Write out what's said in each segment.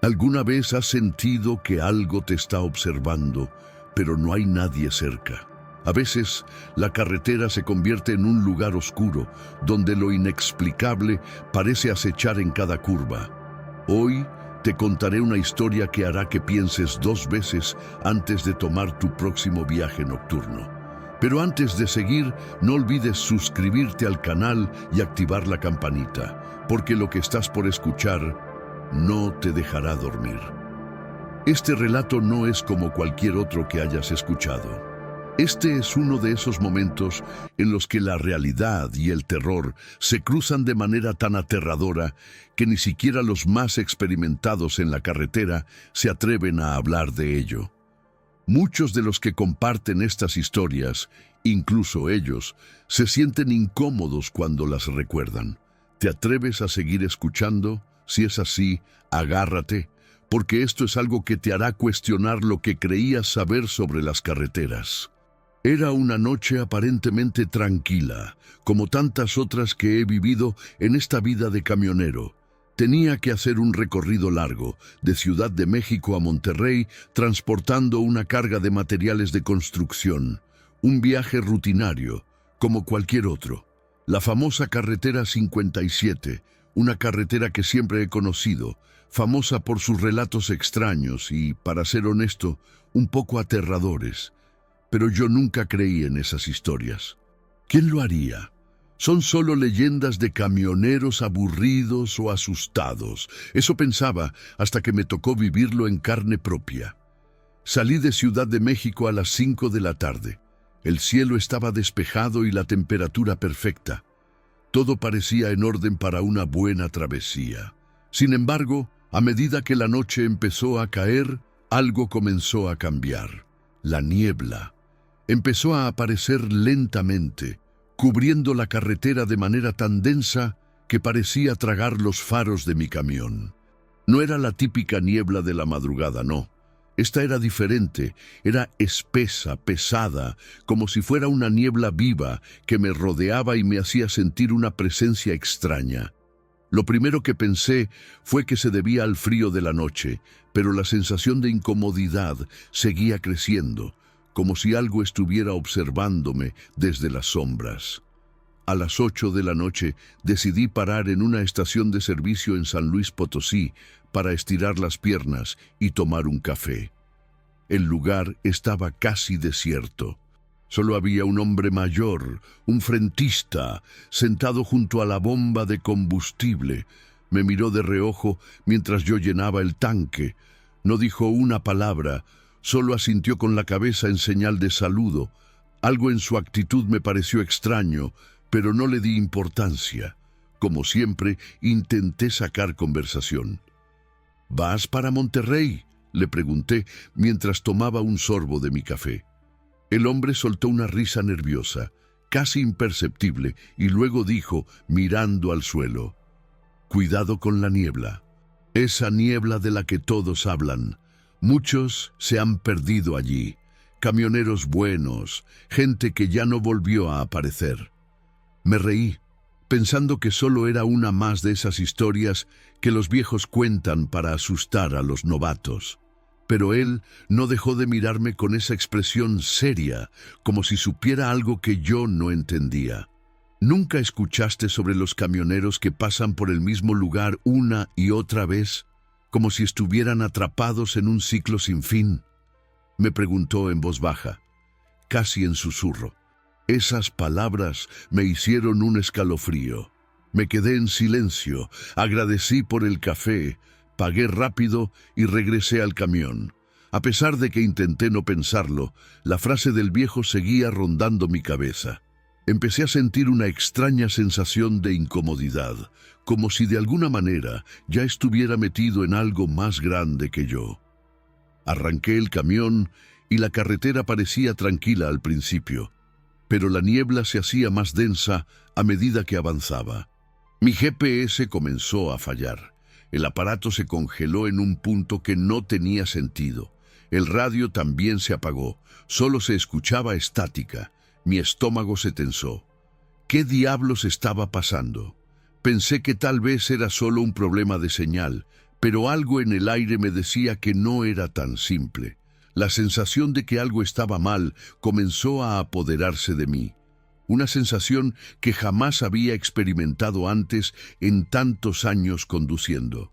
¿Alguna vez has sentido que algo te está observando, pero no hay nadie cerca? A veces, la carretera se convierte en un lugar oscuro, donde lo inexplicable parece acechar en cada curva. Hoy, te contaré una historia que hará que pienses 2 veces antes de tomar tu próximo viaje nocturno. Pero antes de seguir, no olvides suscribirte al canal y activar la campanita, porque lo que estás por escuchar no te dejará dormir. Este relato no es como cualquier otro que hayas escuchado. Este es uno de esos momentos en los que la realidad y el terror se cruzan de manera tan aterradora que ni siquiera los más experimentados en la carretera se atreven a hablar de ello. Muchos de los que comparten estas historias, incluso ellos, se sienten incómodos cuando las recuerdan. ¿Te atreves a seguir escuchando? Si es así, agárrate, porque esto es algo que te hará cuestionar lo que creías saber sobre las carreteras. Era una noche aparentemente tranquila, como tantas otras que he vivido en esta vida de camionero. Tenía que hacer un recorrido largo, de Ciudad de México a Monterrey, transportando una carga de materiales de construcción. Un viaje rutinario, como cualquier otro. La famosa carretera 57, una carretera que siempre he conocido, famosa por sus relatos extraños y, para ser honesto, un poco aterradores. Pero yo nunca creí en esas historias. ¿Quién lo haría? Son solo leyendas de camioneros aburridos o asustados. Eso pensaba hasta que me tocó vivirlo en carne propia. Salí de Ciudad de México a las 5 de la tarde. El cielo estaba despejado y la temperatura perfecta. Todo parecía en orden para una buena travesía. Sin embargo, a medida que la noche empezó a caer, algo comenzó a cambiar. La niebla empezó a aparecer lentamente, cubriendo la carretera de manera tan densa que parecía tragar los faros de mi camión. No era la típica niebla de la madrugada, no. Esta era diferente, era espesa, pesada, como si fuera una niebla viva que me rodeaba y me hacía sentir una presencia extraña. Lo primero que pensé fue que se debía al frío de la noche, pero la sensación de incomodidad seguía creciendo, como si algo estuviera observándome desde las sombras. A las 8 de la noche decidí parar en una estación de servicio en San Luis Potosí para estirar las piernas y tomar un café. El lugar estaba casi desierto. Solo había un hombre mayor, un frentista, sentado junto a la bomba de combustible. Me miró de reojo mientras yo llenaba el tanque. No dijo una palabra, solo asintió con la cabeza en señal de saludo. Algo en su actitud me pareció extraño, pero no le di importancia. Como siempre, intenté sacar conversación. ¿Vas para Monterrey?, le pregunté mientras tomaba un sorbo de mi café. El hombre soltó una risa nerviosa, casi imperceptible, y luego dijo, mirando al suelo: «Cuidado con la niebla. Esa niebla de la que todos hablan. Muchos se han perdido allí. Camioneros buenos, gente que ya no volvió a aparecer». Me reí, pensando que solo era una más de esas historias que los viejos cuentan para asustar a los novatos. Pero él no dejó de mirarme con esa expresión seria, como si supiera algo que yo no entendía. ¿Nunca escuchaste sobre los camioneros que pasan por el mismo lugar una y otra vez, como si estuvieran atrapados en un ciclo sin fin?, me preguntó en voz baja, casi en susurro. Esas palabras me hicieron un escalofrío. Me quedé en silencio, agradecí por el café, pagué rápido y regresé al camión. A pesar de que intenté no pensarlo, la frase del viejo seguía rondando mi cabeza. Empecé a sentir una extraña sensación de incomodidad, como si de alguna manera ya estuviera metido en algo más grande que yo. Arranqué el camión y la carretera parecía tranquila al principio, pero la niebla se hacía más densa a medida que avanzaba. Mi GPS comenzó a fallar. El aparato se congeló en un punto que no tenía sentido. El radio también se apagó. Solo se escuchaba estática. Mi estómago se tensó. ¿Qué diablos estaba pasando? Pensé que tal vez era solo un problema de señal, pero algo en el aire me decía que no era tan simple. La sensación de que algo estaba mal comenzó a apoderarse de mí. Una sensación que jamás había experimentado antes en tantos años conduciendo.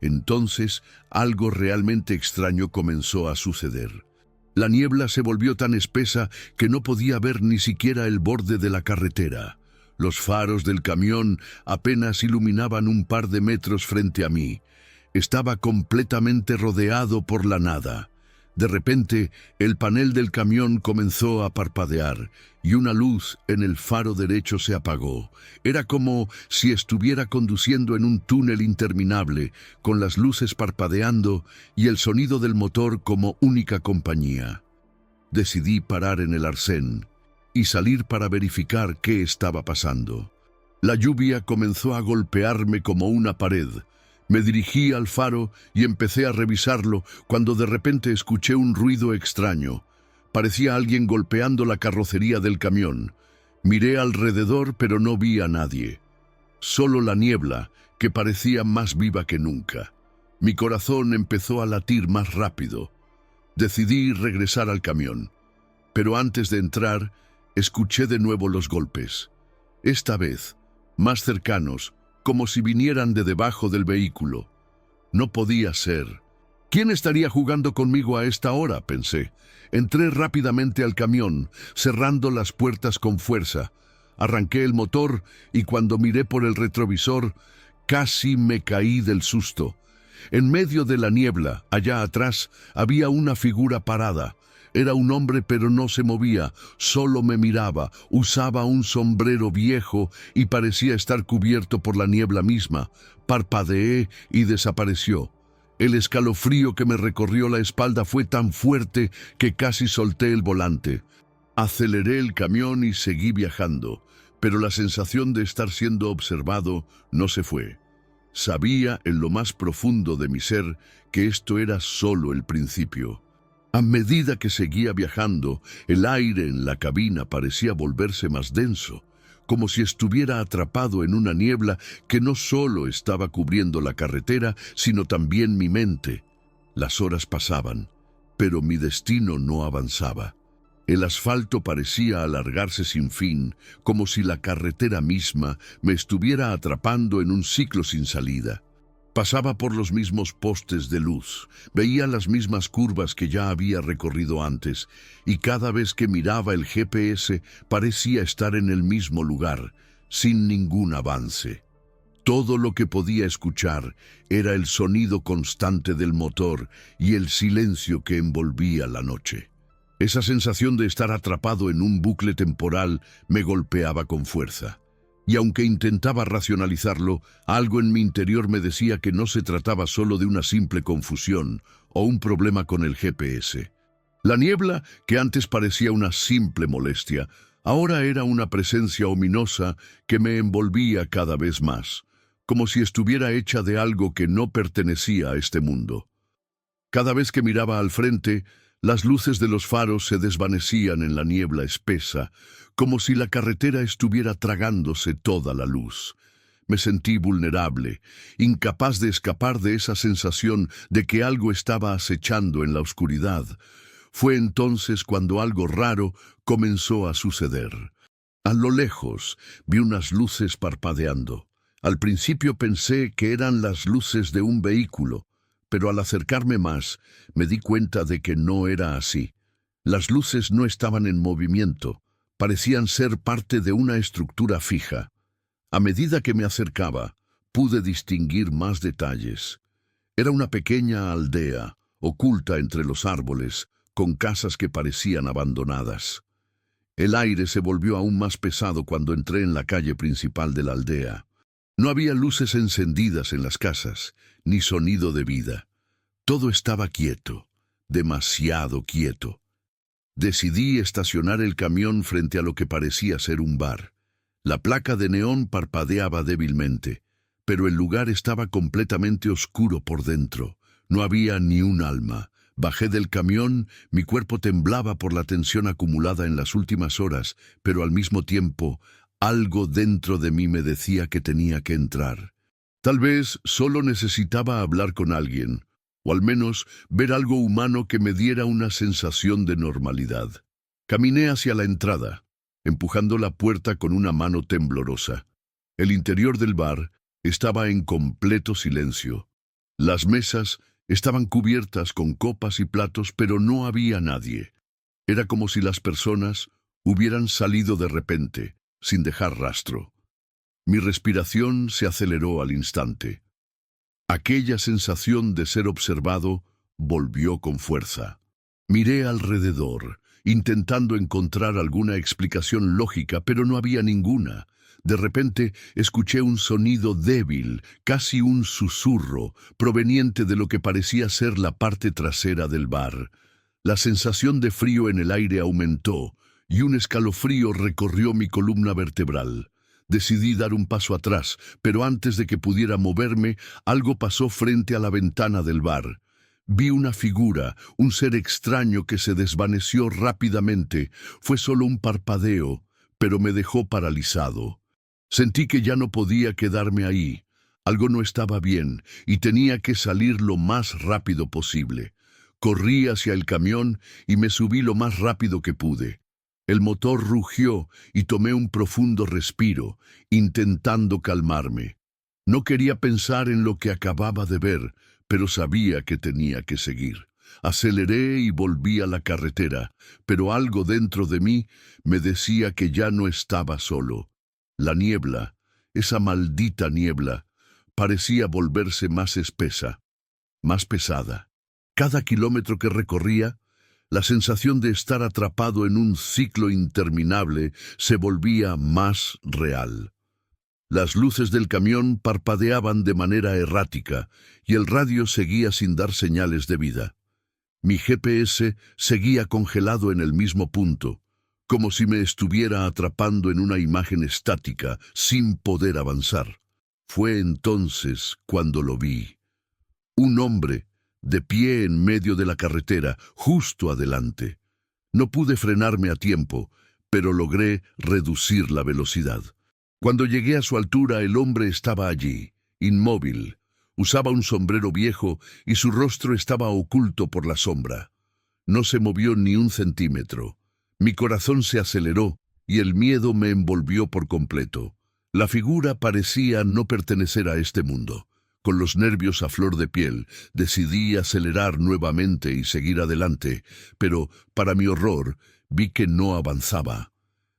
Entonces, algo realmente extraño comenzó a suceder. La niebla se volvió tan espesa que no podía ver ni siquiera el borde de la carretera. Los faros del camión apenas iluminaban un par de metros frente a mí. Estaba completamente rodeado por la nada. De repente, el panel del camión comenzó a parpadear y una luz en el faro derecho se apagó. Era como si estuviera conduciendo en un túnel interminable, con las luces parpadeando y el sonido del motor como única compañía. Decidí parar en el arcén y salir para verificar qué estaba pasando. La lluvia comenzó a golpearme como una pared. Me dirigí al faro y empecé a revisarlo cuando de repente escuché un ruido extraño. Parecía alguien golpeando la carrocería del camión. Miré alrededor, pero no vi a nadie. Solo la niebla, que parecía más viva que nunca. Mi corazón empezó a latir más rápido. Decidí regresar al camión. Pero antes de entrar, escuché de nuevo los golpes. Esta vez, más cercanos, como si vinieran de debajo del vehículo. No podía ser. ¿Quién estaría jugando conmigo a esta hora?, pensé. Entré rápidamente al camión, cerrando las puertas con fuerza. Arranqué el motor y cuando miré por el retrovisor, casi me caí del susto. En medio de la niebla, allá atrás, había una figura parada. Era un hombre, pero no se movía, solo me miraba, usaba un sombrero viejo y parecía estar cubierto por la niebla misma. Parpadeé y desapareció. El escalofrío que me recorrió la espalda fue tan fuerte que casi solté el volante. Aceleré el camión y seguí viajando, pero la sensación de estar siendo observado no se fue. Sabía en lo más profundo de mi ser que esto era solo el principio. A medida que seguía viajando, el aire en la cabina parecía volverse más denso, como si estuviera atrapado en una niebla que no solo estaba cubriendo la carretera, sino también mi mente. Las horas pasaban, pero mi destino no avanzaba. El asfalto parecía alargarse sin fin, como si la carretera misma me estuviera atrapando en un ciclo sin salida. Pasaba por los mismos postes de luz, veía las mismas curvas que ya había recorrido antes, y cada vez que miraba el GPS parecía estar en el mismo lugar, sin ningún avance. Todo lo que podía escuchar era el sonido constante del motor y el silencio que envolvía la noche. Esa sensación de estar atrapado en un bucle temporal me golpeaba con fuerza. Y aunque intentaba racionalizarlo, algo en mi interior me decía que no se trataba solo de una simple confusión o un problema con el GPS. La niebla, que antes parecía una simple molestia, ahora era una presencia ominosa que me envolvía cada vez más, como si estuviera hecha de algo que no pertenecía a este mundo. Cada vez que miraba al frente, las luces de los faros se desvanecían en la niebla espesa, como si la carretera estuviera tragándose toda la luz. Me sentí vulnerable, incapaz de escapar de esa sensación de que algo estaba acechando en la oscuridad. Fue entonces cuando algo raro comenzó a suceder. A lo lejos vi unas luces parpadeando. Al principio pensé que eran las luces de un vehículo, pero al acercarme más, me di cuenta de que no era así. Las luces no estaban en movimiento, parecían ser parte de una estructura fija. A medida que me acercaba, pude distinguir más detalles. Era una pequeña aldea, oculta entre los árboles, con casas que parecían abandonadas. El aire se volvió aún más pesado cuando entré en la calle principal de la aldea. No había luces encendidas en las casas, ni sonido de vida. Todo estaba quieto, demasiado quieto. Decidí estacionar el camión frente a lo que parecía ser un bar. La placa de neón parpadeaba débilmente, pero el lugar estaba completamente oscuro por dentro. No había ni un alma. Bajé del camión, mi cuerpo temblaba por la tensión acumulada en las últimas horas, pero al mismo tiempo, algo dentro de mí me decía que tenía que entrar. Tal vez solo necesitaba hablar con alguien, o al menos ver algo humano que me diera una sensación de normalidad. Caminé hacia la entrada, empujando la puerta con una mano temblorosa. El interior del bar estaba en completo silencio. Las mesas estaban cubiertas con copas y platos, pero no había nadie. Era como si las personas hubieran salido de repente, sin dejar rastro. Mi respiración se aceleró al instante. Aquella sensación de ser observado volvió con fuerza. Miré alrededor, intentando encontrar alguna explicación lógica, pero no había ninguna. De repente escuché un sonido débil, casi un susurro, proveniente de lo que parecía ser la parte trasera del bar. La sensación de frío en el aire aumentó, y un escalofrío recorrió mi columna vertebral. Decidí dar un paso atrás, pero antes de que pudiera moverme, algo pasó frente a la ventana del bar. Vi una figura, un ser extraño que se desvaneció rápidamente. Fue solo un parpadeo, pero me dejó paralizado. Sentí que ya no podía quedarme ahí. Algo no estaba bien y tenía que salir lo más rápido posible. Corrí hacia el camión y me subí lo más rápido que pude. El motor rugió y tomé un profundo respiro, intentando calmarme. No quería pensar en lo que acababa de ver, pero sabía que tenía que seguir. Aceleré y volví a la carretera, pero algo dentro de mí me decía que ya no estaba solo. La niebla, esa maldita niebla, parecía volverse más espesa, más pesada. Cada kilómetro que recorría, la sensación de estar atrapado en un ciclo interminable se volvía más real. Las luces del camión parpadeaban de manera errática y el radio seguía sin dar señales de vida. Mi GPS seguía congelado en el mismo punto, como si me estuviera atrapando en una imagen estática, sin poder avanzar. Fue entonces cuando lo vi. Un hombre, de pie en medio de la carretera, justo adelante. No pude frenarme a tiempo, pero logré reducir la velocidad. Cuando llegué a su altura, el hombre estaba allí, inmóvil. Usaba un sombrero viejo y su rostro estaba oculto por la sombra. No se movió ni un centímetro. Mi corazón se aceleró y el miedo me envolvió por completo. La figura parecía no pertenecer a este mundo. Con los nervios a flor de piel, decidí acelerar nuevamente y seguir adelante, pero, para mi horror, vi que no avanzaba.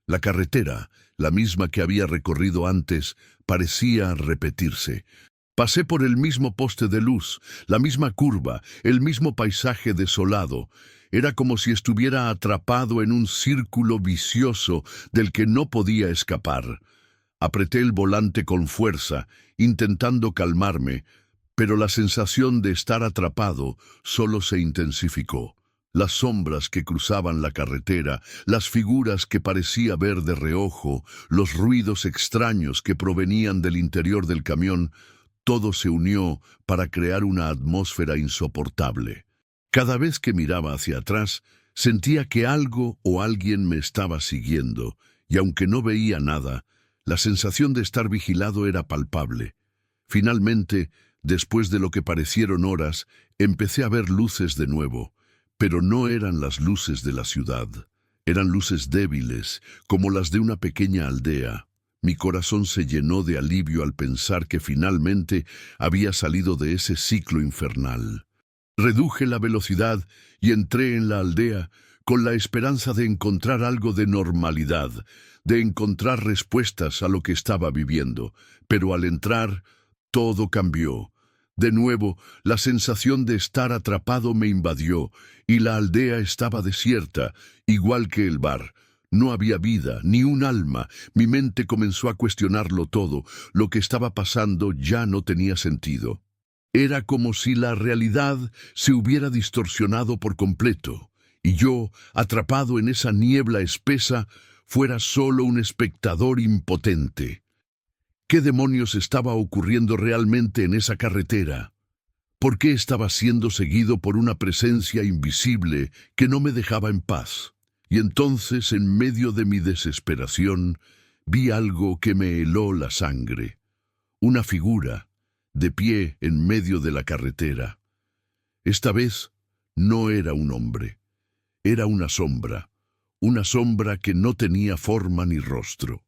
La carretera, la misma que había recorrido antes, parecía repetirse. Pasé por el mismo poste de luz, la misma curva, el mismo paisaje desolado. Era como si estuviera atrapado en un círculo vicioso del que no podía escapar. Apreté el volante con fuerza, intentando calmarme, pero la sensación de estar atrapado solo se intensificó. Las sombras que cruzaban la carretera, las figuras que parecía ver de reojo, los ruidos extraños que provenían del interior del camión, todo se unió para crear una atmósfera insoportable. Cada vez que miraba hacia atrás, sentía que algo o alguien me estaba siguiendo, y aunque no veía nada, la sensación de estar vigilado era palpable. Finalmente, después de lo que parecieron horas, empecé a ver luces de nuevo, pero no eran las luces de la ciudad. Eran luces débiles, como las de una pequeña aldea. Mi corazón se llenó de alivio al pensar que finalmente había salido de ese ciclo infernal. Reduje la velocidad y entré en la aldea con la esperanza de encontrar algo de normalidad, de encontrar respuestas a lo que estaba viviendo. Pero al entrar, todo cambió. De nuevo, la sensación de estar atrapado me invadió, y la aldea estaba desierta, igual que el bar. No había vida, ni un alma. Mi mente comenzó a cuestionarlo todo. Lo que estaba pasando ya no tenía sentido. Era como si la realidad se hubiera distorsionado por completo, y yo, atrapado en esa niebla espesa, fuera solo un espectador impotente. ¿Qué demonios estaba ocurriendo realmente en esa carretera? ¿Por qué estaba siendo seguido por una presencia invisible que no me dejaba en paz? Y entonces, en medio de mi desesperación, vi algo que me heló la sangre. Una figura, de pie en medio de la carretera. Esta vez no era un hombre, era una sombra que no tenía forma ni rostro.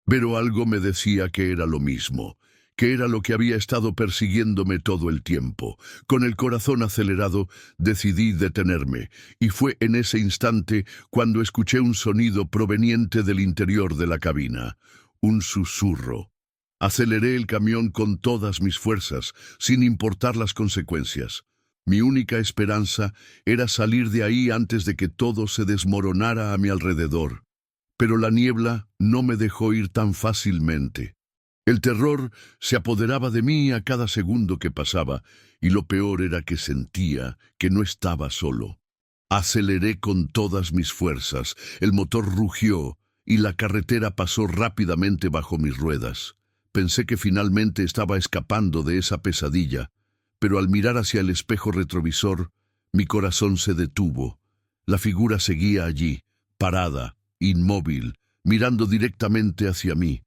Pero algo me decía que era lo mismo, que era lo que había estado persiguiéndome todo el tiempo. Con el corazón acelerado, decidí detenerme, y fue en ese instante cuando escuché un sonido proveniente del interior de la cabina, un susurro. Aceleré el camión con todas mis fuerzas, sin importar las consecuencias. Mi única esperanza era salir de ahí antes de que todo se desmoronara a mi alrededor. Pero la niebla no me dejó ir tan fácilmente. El terror se apoderaba de mí a cada segundo que pasaba, y lo peor era que sentía que no estaba solo. Aceleré con todas mis fuerzas, el motor rugió, y la carretera pasó rápidamente bajo mis ruedas. Pensé que finalmente estaba escapando de esa pesadilla, pero al mirar hacia el espejo retrovisor, mi corazón se detuvo. La figura seguía allí, parada, inmóvil, mirando directamente hacia mí.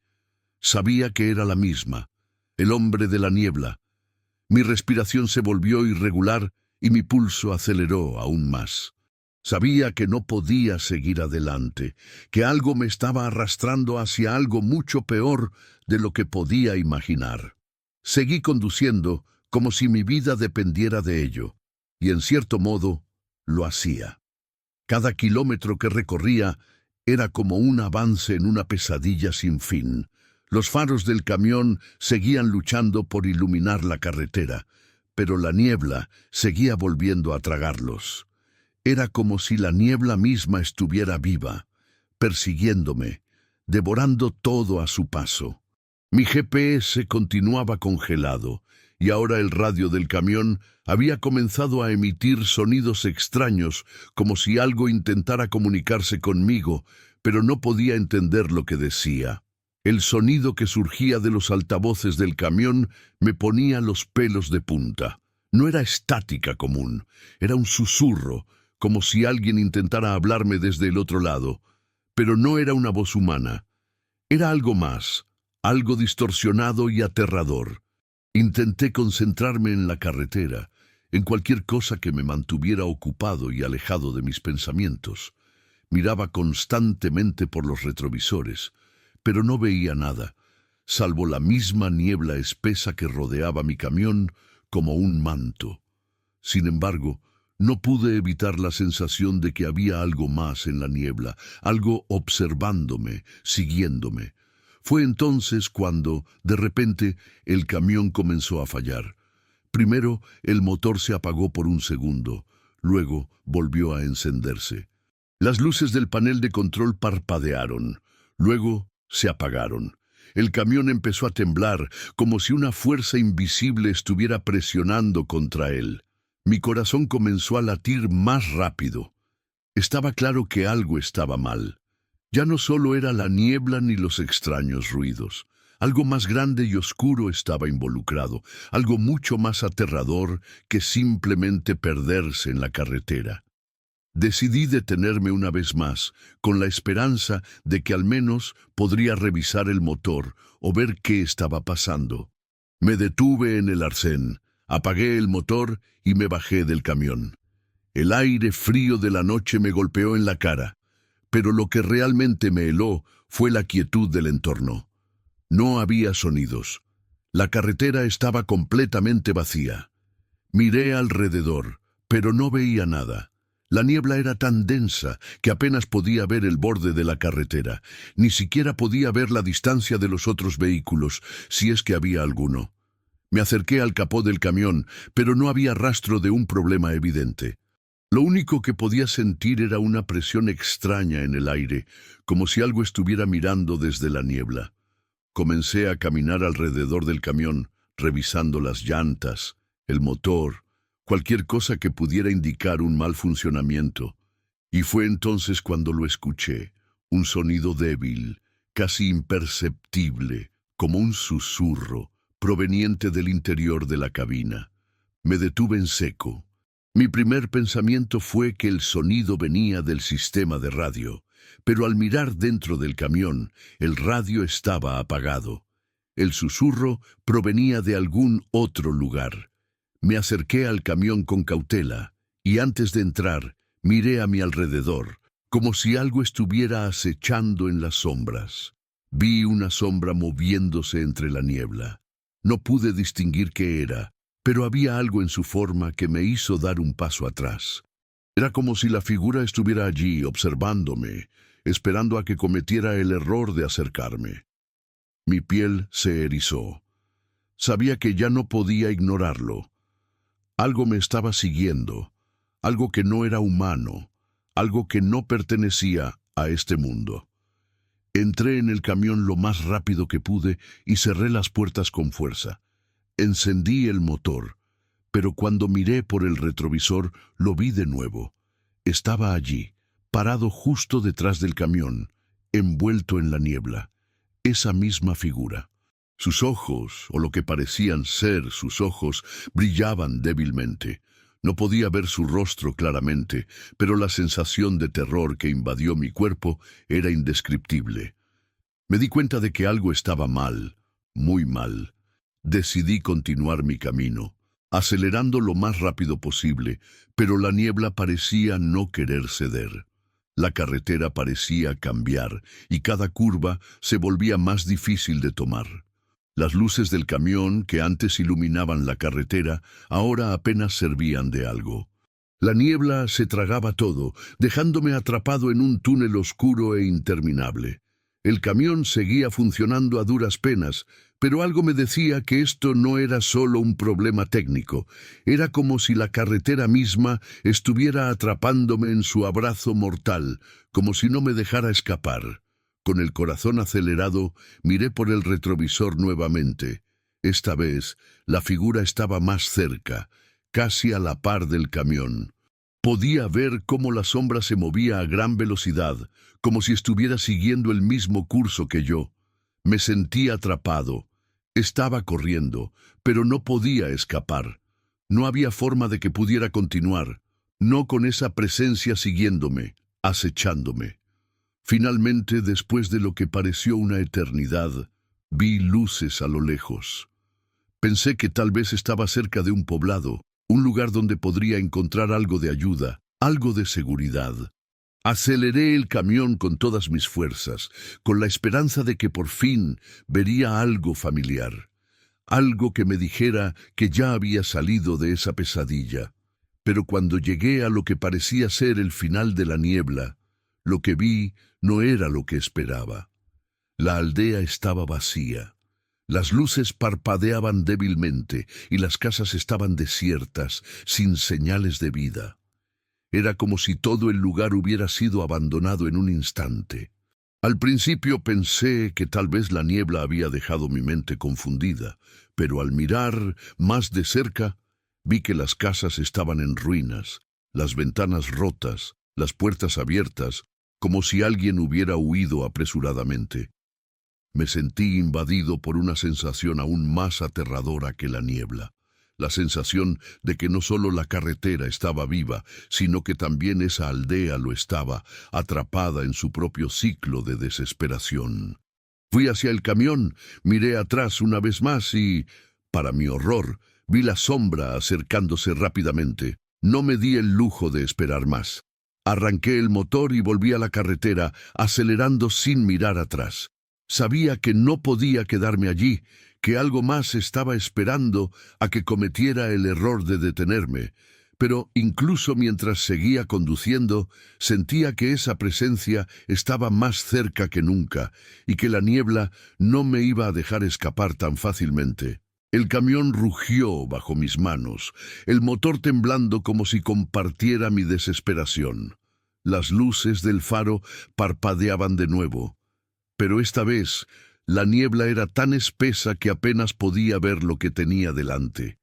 Sabía que era la misma, el hombre de la niebla. Mi respiración se volvió irregular y mi pulso aceleró aún más. Sabía que no podía seguir adelante, que algo me estaba arrastrando hacia algo mucho peor de lo que podía imaginar. Seguí conduciendo como si mi vida dependiera de ello, y en cierto modo lo hacía. Cada kilómetro que recorría era como un avance en una pesadilla sin fin. Los faros del camión seguían luchando por iluminar la carretera, pero la niebla seguía volviendo a tragarlos. Era como si la niebla misma estuviera viva, persiguiéndome, devorando todo a su paso. Mi GPS continuaba congelado, y ahora el radio del camión había comenzado a emitir sonidos extraños, como si algo intentara comunicarse conmigo, pero no podía entender lo que decía. El sonido que surgía de los altavoces del camión me ponía los pelos de punta. No era estática común, era un susurro, como si alguien intentara hablarme desde el otro lado, pero no era una voz humana. Era algo más, algo distorsionado y aterrador. Intenté concentrarme en la carretera, en cualquier cosa que me mantuviera ocupado y alejado de mis pensamientos. Miraba constantemente por los retrovisores, pero no veía nada, salvo la misma niebla espesa que rodeaba mi camión como un manto. Sin embargo, no pude evitar la sensación de que había algo más en la niebla, algo observándome, siguiéndome. Fue entonces cuando, de repente, el camión comenzó a fallar. Primero, el motor se apagó por un segundo, luego volvió a encenderse. Las luces del panel de control parpadearon, luego se apagaron. El camión empezó a temblar, como si una fuerza invisible estuviera presionando contra él. Mi corazón comenzó a latir más rápido. Estaba claro que algo estaba mal. Ya no solo era la niebla ni los extraños ruidos. Algo más grande y oscuro estaba involucrado, algo mucho más aterrador que simplemente perderse en la carretera. Decidí detenerme una vez más, con la esperanza de que al menos podría revisar el motor o ver qué estaba pasando. Me detuve en el arcén, apagué el motor y me bajé del camión. El aire frío de la noche me golpeó en la cara, pero lo que realmente me heló fue la quietud del entorno. No había sonidos. La carretera estaba completamente vacía. Miré alrededor, pero no veía nada. La niebla era tan densa que apenas podía ver el borde de la carretera. Ni siquiera podía ver la distancia de los otros vehículos, si es que había alguno. Me acerqué al capó del camión, pero no había rastro de un problema evidente. Lo único que podía sentir era una presión extraña en el aire, como si algo estuviera mirando desde la niebla. Comencé a caminar alrededor del camión, revisando las llantas, el motor, cualquier cosa que pudiera indicar un mal funcionamiento. Y fue entonces cuando lo escuché, un sonido débil, casi imperceptible, como un susurro, proveniente del interior de la cabina. Me detuve en seco. Mi primer pensamiento fue que el sonido venía del sistema de radio, pero al mirar dentro del camión, el radio estaba apagado. El susurro provenía de algún otro lugar. Me acerqué al camión con cautela, y antes de entrar, miré a mi alrededor, como si algo estuviera acechando en las sombras. Vi una sombra moviéndose entre la niebla. No pude distinguir qué era, pero había algo en su forma que me hizo dar un paso atrás. Era como si la figura estuviera allí, observándome, esperando a que cometiera el error de acercarme. Mi piel se erizó. Sabía que ya no podía ignorarlo. Algo me estaba siguiendo, algo que no era humano, algo que no pertenecía a este mundo. Entré en el camión lo más rápido que pude y cerré las puertas con fuerza. Encendí el motor, pero cuando miré por el retrovisor lo vi de nuevo. Estaba allí, parado justo detrás del camión, envuelto en la niebla. Esa misma figura. Sus ojos, o lo que parecían ser sus ojos, brillaban débilmente. No podía ver su rostro claramente, pero la sensación de terror que invadió mi cuerpo era indescriptible. Me di cuenta de que algo estaba mal, muy mal. Decidí continuar mi camino, acelerando lo más rápido posible, pero la niebla parecía no querer ceder. La carretera parecía cambiar, y cada curva se volvía más difícil de tomar. Las luces del camión, que antes iluminaban la carretera, ahora apenas servían de algo. La niebla se tragaba todo, dejándome atrapado en un túnel oscuro e interminable. El camión seguía funcionando a duras penas, pero algo me decía que esto no era solo un problema técnico. Era como si la carretera misma estuviera atrapándome en su abrazo mortal, como si no me dejara escapar. Con el corazón acelerado, miré por el retrovisor nuevamente. Esta vez, la figura estaba más cerca, casi a la par del camión. Podía ver cómo la sombra se movía a gran velocidad, como si estuviera siguiendo el mismo curso que yo. Me sentí atrapado. Estaba corriendo, pero no podía escapar. No había forma de que pudiera continuar, no con esa presencia siguiéndome, acechándome. Finalmente, después de lo que pareció una eternidad, vi luces a lo lejos. Pensé que tal vez estaba cerca de un poblado, un lugar donde podría encontrar algo de ayuda, algo de seguridad. Aceleré el camión con todas mis fuerzas, con la esperanza de que por fin vería algo familiar, algo que me dijera que ya había salido de esa pesadilla. Pero cuando llegué a lo que parecía ser el final de la niebla, lo que vi no era lo que esperaba. La aldea estaba vacía. Las luces parpadeaban débilmente y las casas estaban desiertas, sin señales de vida. Era como si todo el lugar hubiera sido abandonado en un instante. Al principio pensé que tal vez la niebla había dejado mi mente confundida, pero al mirar más de cerca, vi que las casas estaban en ruinas, las ventanas rotas, las puertas abiertas, como si alguien hubiera huido apresuradamente. Me sentí invadido por una sensación aún más aterradora que la niebla. La sensación de que no solo la carretera estaba viva, sino que también esa aldea lo estaba, atrapada en su propio ciclo de desesperación. Fui hacia el camión, miré atrás una vez más y, para mi horror, vi la sombra acercándose rápidamente. No me di el lujo de esperar más. Arranqué el motor y volví a la carretera, acelerando sin mirar atrás. Sabía que no podía quedarme allí, que algo más estaba esperando a que cometiera el error de detenerme, pero incluso mientras seguía conduciendo, sentía que esa presencia estaba más cerca que nunca y que la niebla no me iba a dejar escapar tan fácilmente. El camión rugió bajo mis manos, el motor temblando como si compartiera mi desesperación. Las luces del faro parpadeaban de nuevo. Pero esta vez, la niebla era tan espesa que apenas podía ver lo que tenía delante.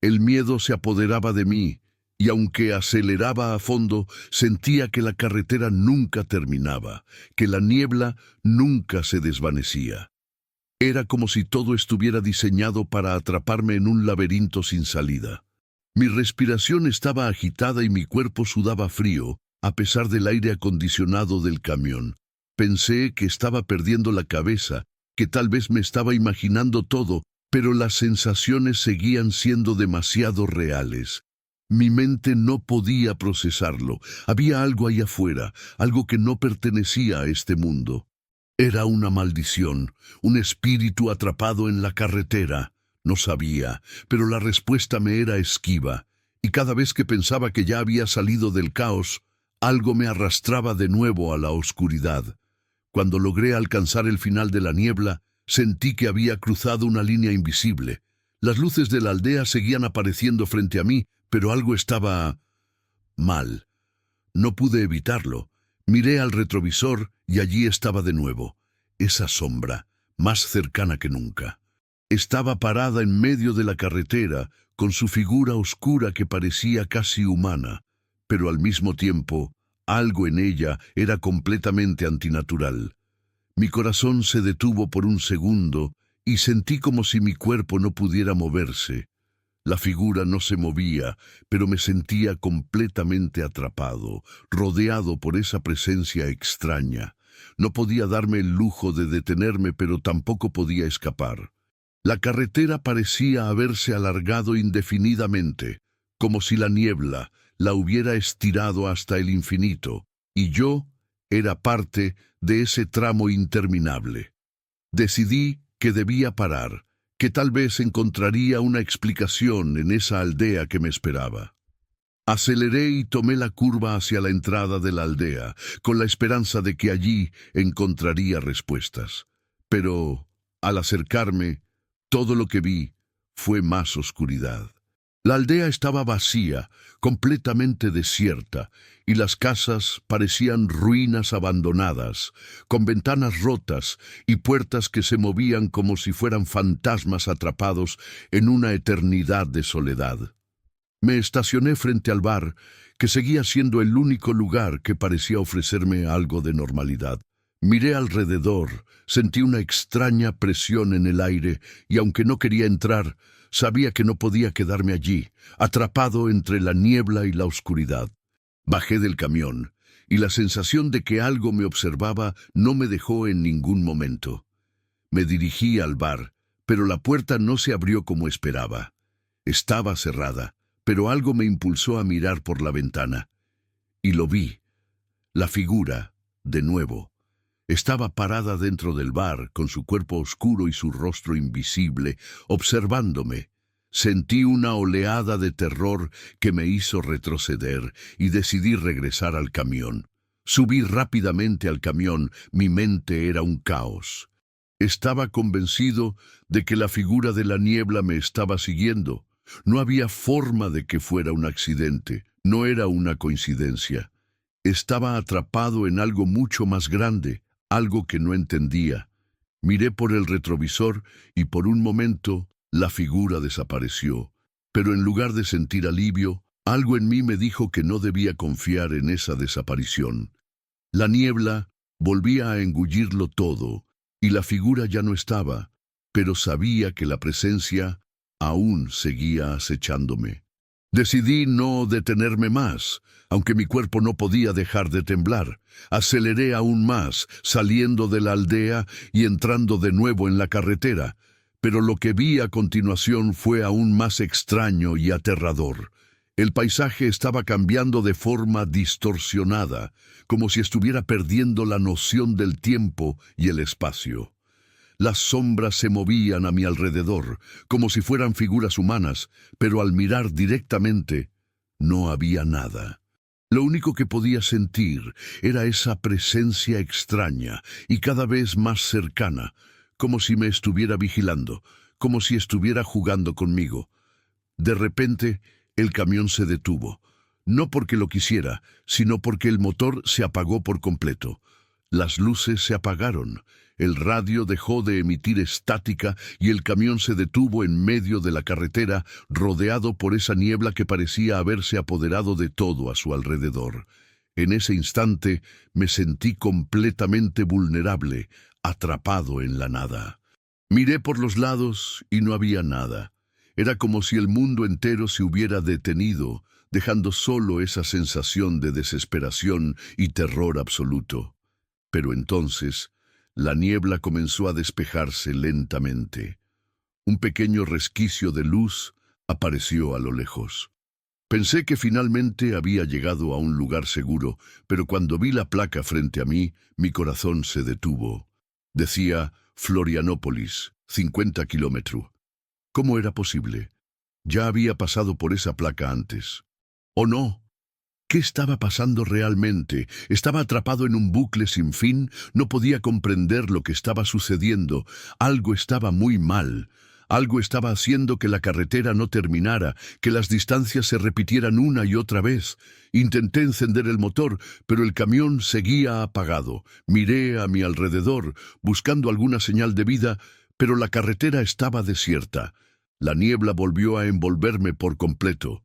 El miedo se apoderaba de mí, y aunque aceleraba a fondo, sentía que la carretera nunca terminaba, que la niebla nunca se desvanecía. Era como si todo estuviera diseñado para atraparme en un laberinto sin salida. Mi respiración estaba agitada y mi cuerpo sudaba frío, a pesar del aire acondicionado del camión. Pensé que estaba perdiendo la cabeza, que tal vez me estaba imaginando todo, pero las sensaciones seguían siendo demasiado reales. Mi mente no podía procesarlo. Había algo ahí afuera, algo que no pertenecía a este mundo. Era una maldición, un espíritu atrapado en la carretera. No sabía, pero la respuesta me era esquiva, y cada vez que pensaba que ya había salido del caos, algo me arrastraba de nuevo a la oscuridad. Cuando logré alcanzar el final de la niebla, sentí que había cruzado una línea invisible. Las luces de la aldea seguían apareciendo frente a mí, pero algo estaba mal. No pude evitarlo. Miré al retrovisor y allí estaba de nuevo, esa sombra, más cercana que nunca. Estaba parada en medio de la carretera, con su figura oscura que parecía casi humana, pero al mismo tiempo, algo en ella era completamente antinatural. Mi corazón se detuvo por un segundo y sentí como si mi cuerpo no pudiera moverse. La figura no se movía, pero me sentía completamente atrapado, rodeado por esa presencia extraña. No podía darme el lujo de detenerme, pero tampoco podía escapar. La carretera parecía haberse alargado indefinidamente, como si la niebla la hubiera estirado hasta el infinito, y yo era parte de ese tramo interminable. Decidí que debía parar, que tal vez encontraría una explicación en esa aldea que me esperaba. Aceleré y tomé la curva hacia la entrada de la aldea, con la esperanza de que allí encontraría respuestas. Pero, al acercarme, todo lo que vi fue más oscuridad. La aldea estaba vacía, completamente desierta, y las casas parecían ruinas abandonadas, con ventanas rotas y puertas que se movían como si fueran fantasmas atrapados en una eternidad de soledad. Me estacioné frente al bar, que seguía siendo el único lugar que parecía ofrecerme algo de normalidad. Miré alrededor, sentí una extraña presión en el aire y aunque no quería entrar, sabía que no podía quedarme allí, atrapado entre la niebla y la oscuridad. Bajé del camión y la sensación de que algo me observaba no me dejó en ningún momento. Me dirigí al bar, pero la puerta no se abrió como esperaba. Estaba cerrada, pero algo me impulsó a mirar por la ventana. Y lo vi. La figura, de nuevo. Estaba parada dentro del bar, con su cuerpo oscuro y su rostro invisible, observándome. Sentí una oleada de terror que me hizo retroceder y decidí regresar al camión. Subí rápidamente al camión, mi mente era un caos. Estaba convencido de que la figura de la niebla me estaba siguiendo. No había forma de que fuera un accidente, no era una coincidencia. Estaba atrapado en algo mucho más grande, algo que no entendía. Miré por el retrovisor y por un momento la figura desapareció. Pero en lugar de sentir alivio, algo en mí me dijo que no debía confiar en esa desaparición. La niebla volvía a engullirlo todo y la figura ya no estaba, pero sabía que la presencia aún seguía acechándome. Decidí no detenerme más, aunque mi cuerpo no podía dejar de temblar. Aceleré aún más, saliendo de la aldea y entrando de nuevo en la carretera. Pero lo que vi a continuación fue aún más extraño y aterrador. El paisaje estaba cambiando de forma distorsionada, como si estuviera perdiendo la noción del tiempo y el espacio. Las sombras se movían a mi alrededor, como si fueran figuras humanas, pero al mirar directamente, no había nada. Lo único que podía sentir era esa presencia extraña y cada vez más cercana, como si me estuviera vigilando, como si estuviera jugando conmigo. De repente, el camión se detuvo, no porque lo quisiera, sino porque el motor se apagó por completo. Las luces se apagaron, el radio dejó de emitir estática y el camión se detuvo en medio de la carretera, rodeado por esa niebla que parecía haberse apoderado de todo a su alrededor. En ese instante me sentí completamente vulnerable, atrapado en la nada. Miré por los lados y no había nada. Era como si el mundo entero se hubiera detenido, dejando solo esa sensación de desesperación y terror absoluto. Pero entonces, La niebla comenzó a despejarse lentamente. Un pequeño resquicio de luz apareció a lo lejos. Pensé que finalmente había llegado a un lugar seguro, pero cuando vi la placa frente a mí, mi corazón se detuvo. Decía Florianópolis, 50 kilómetros. ¿Cómo era posible? Ya había pasado por esa placa antes. ¿O no? ¿Qué estaba pasando realmente? Estaba atrapado en un bucle sin fin, no podía comprender lo que estaba sucediendo. Algo estaba muy mal. Algo estaba haciendo que la carretera no terminara, que las distancias se repitieran una y otra vez. Intenté encender el motor, pero el camión seguía apagado. Miré a mi alrededor, buscando alguna señal de vida, pero la carretera estaba desierta. La niebla volvió a envolverme por completo.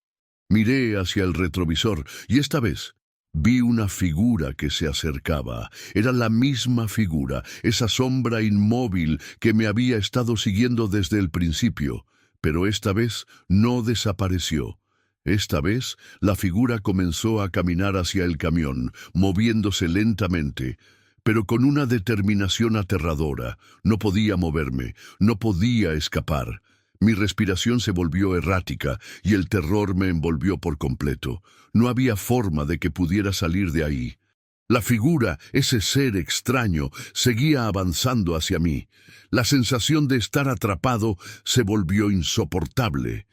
Miré hacia el retrovisor y esta vez vi una figura que se acercaba. Era la misma figura, esa sombra inmóvil que me había estado siguiendo desde el principio, pero esta vez no desapareció. Esta vez la figura comenzó a caminar hacia el camión, moviéndose lentamente, pero con una determinación aterradora. No podía moverme, no podía escapar. Mi respiración se volvió errática y el terror me envolvió por completo. No había forma de que pudiera salir de ahí. La figura, ese ser extraño, seguía avanzando hacia mí. La sensación de estar atrapado se volvió insoportable.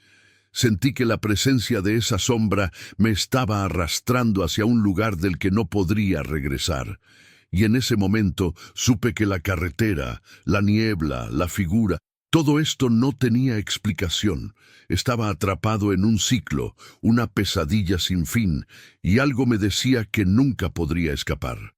Sentí que la presencia de esa sombra me estaba arrastrando hacia un lugar del que no podría regresar. Y en ese momento supe que la carretera, la niebla, la figura, todo esto no tenía explicación. Estaba atrapado en un ciclo, una pesadilla sin fin, y algo me decía que nunca podría escapar.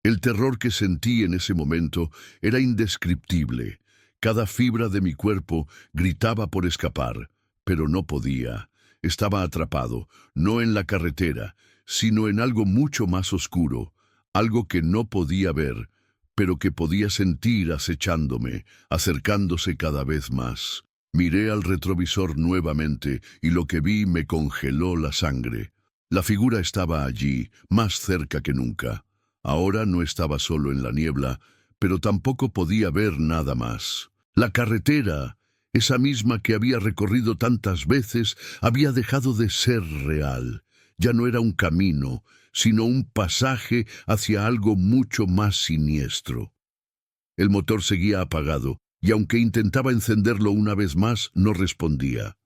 El terror que sentí en ese momento era indescriptible. Cada fibra de mi cuerpo gritaba por escapar, pero no podía. Estaba atrapado, no en la carretera, sino en algo mucho más oscuro, algo que no podía ver, pero que podía sentir acechándome, acercándose cada vez más. Miré al retrovisor nuevamente y lo que vi me congeló la sangre. La figura estaba allí, más cerca que nunca. Ahora no estaba solo en la niebla, pero tampoco podía ver nada más. La carretera, esa misma que había recorrido tantas veces, había dejado de ser real. Ya no era un camino, sino un pasaje hacia algo mucho más siniestro. El motor seguía apagado, y aunque intentaba encenderlo una vez más, no respondía.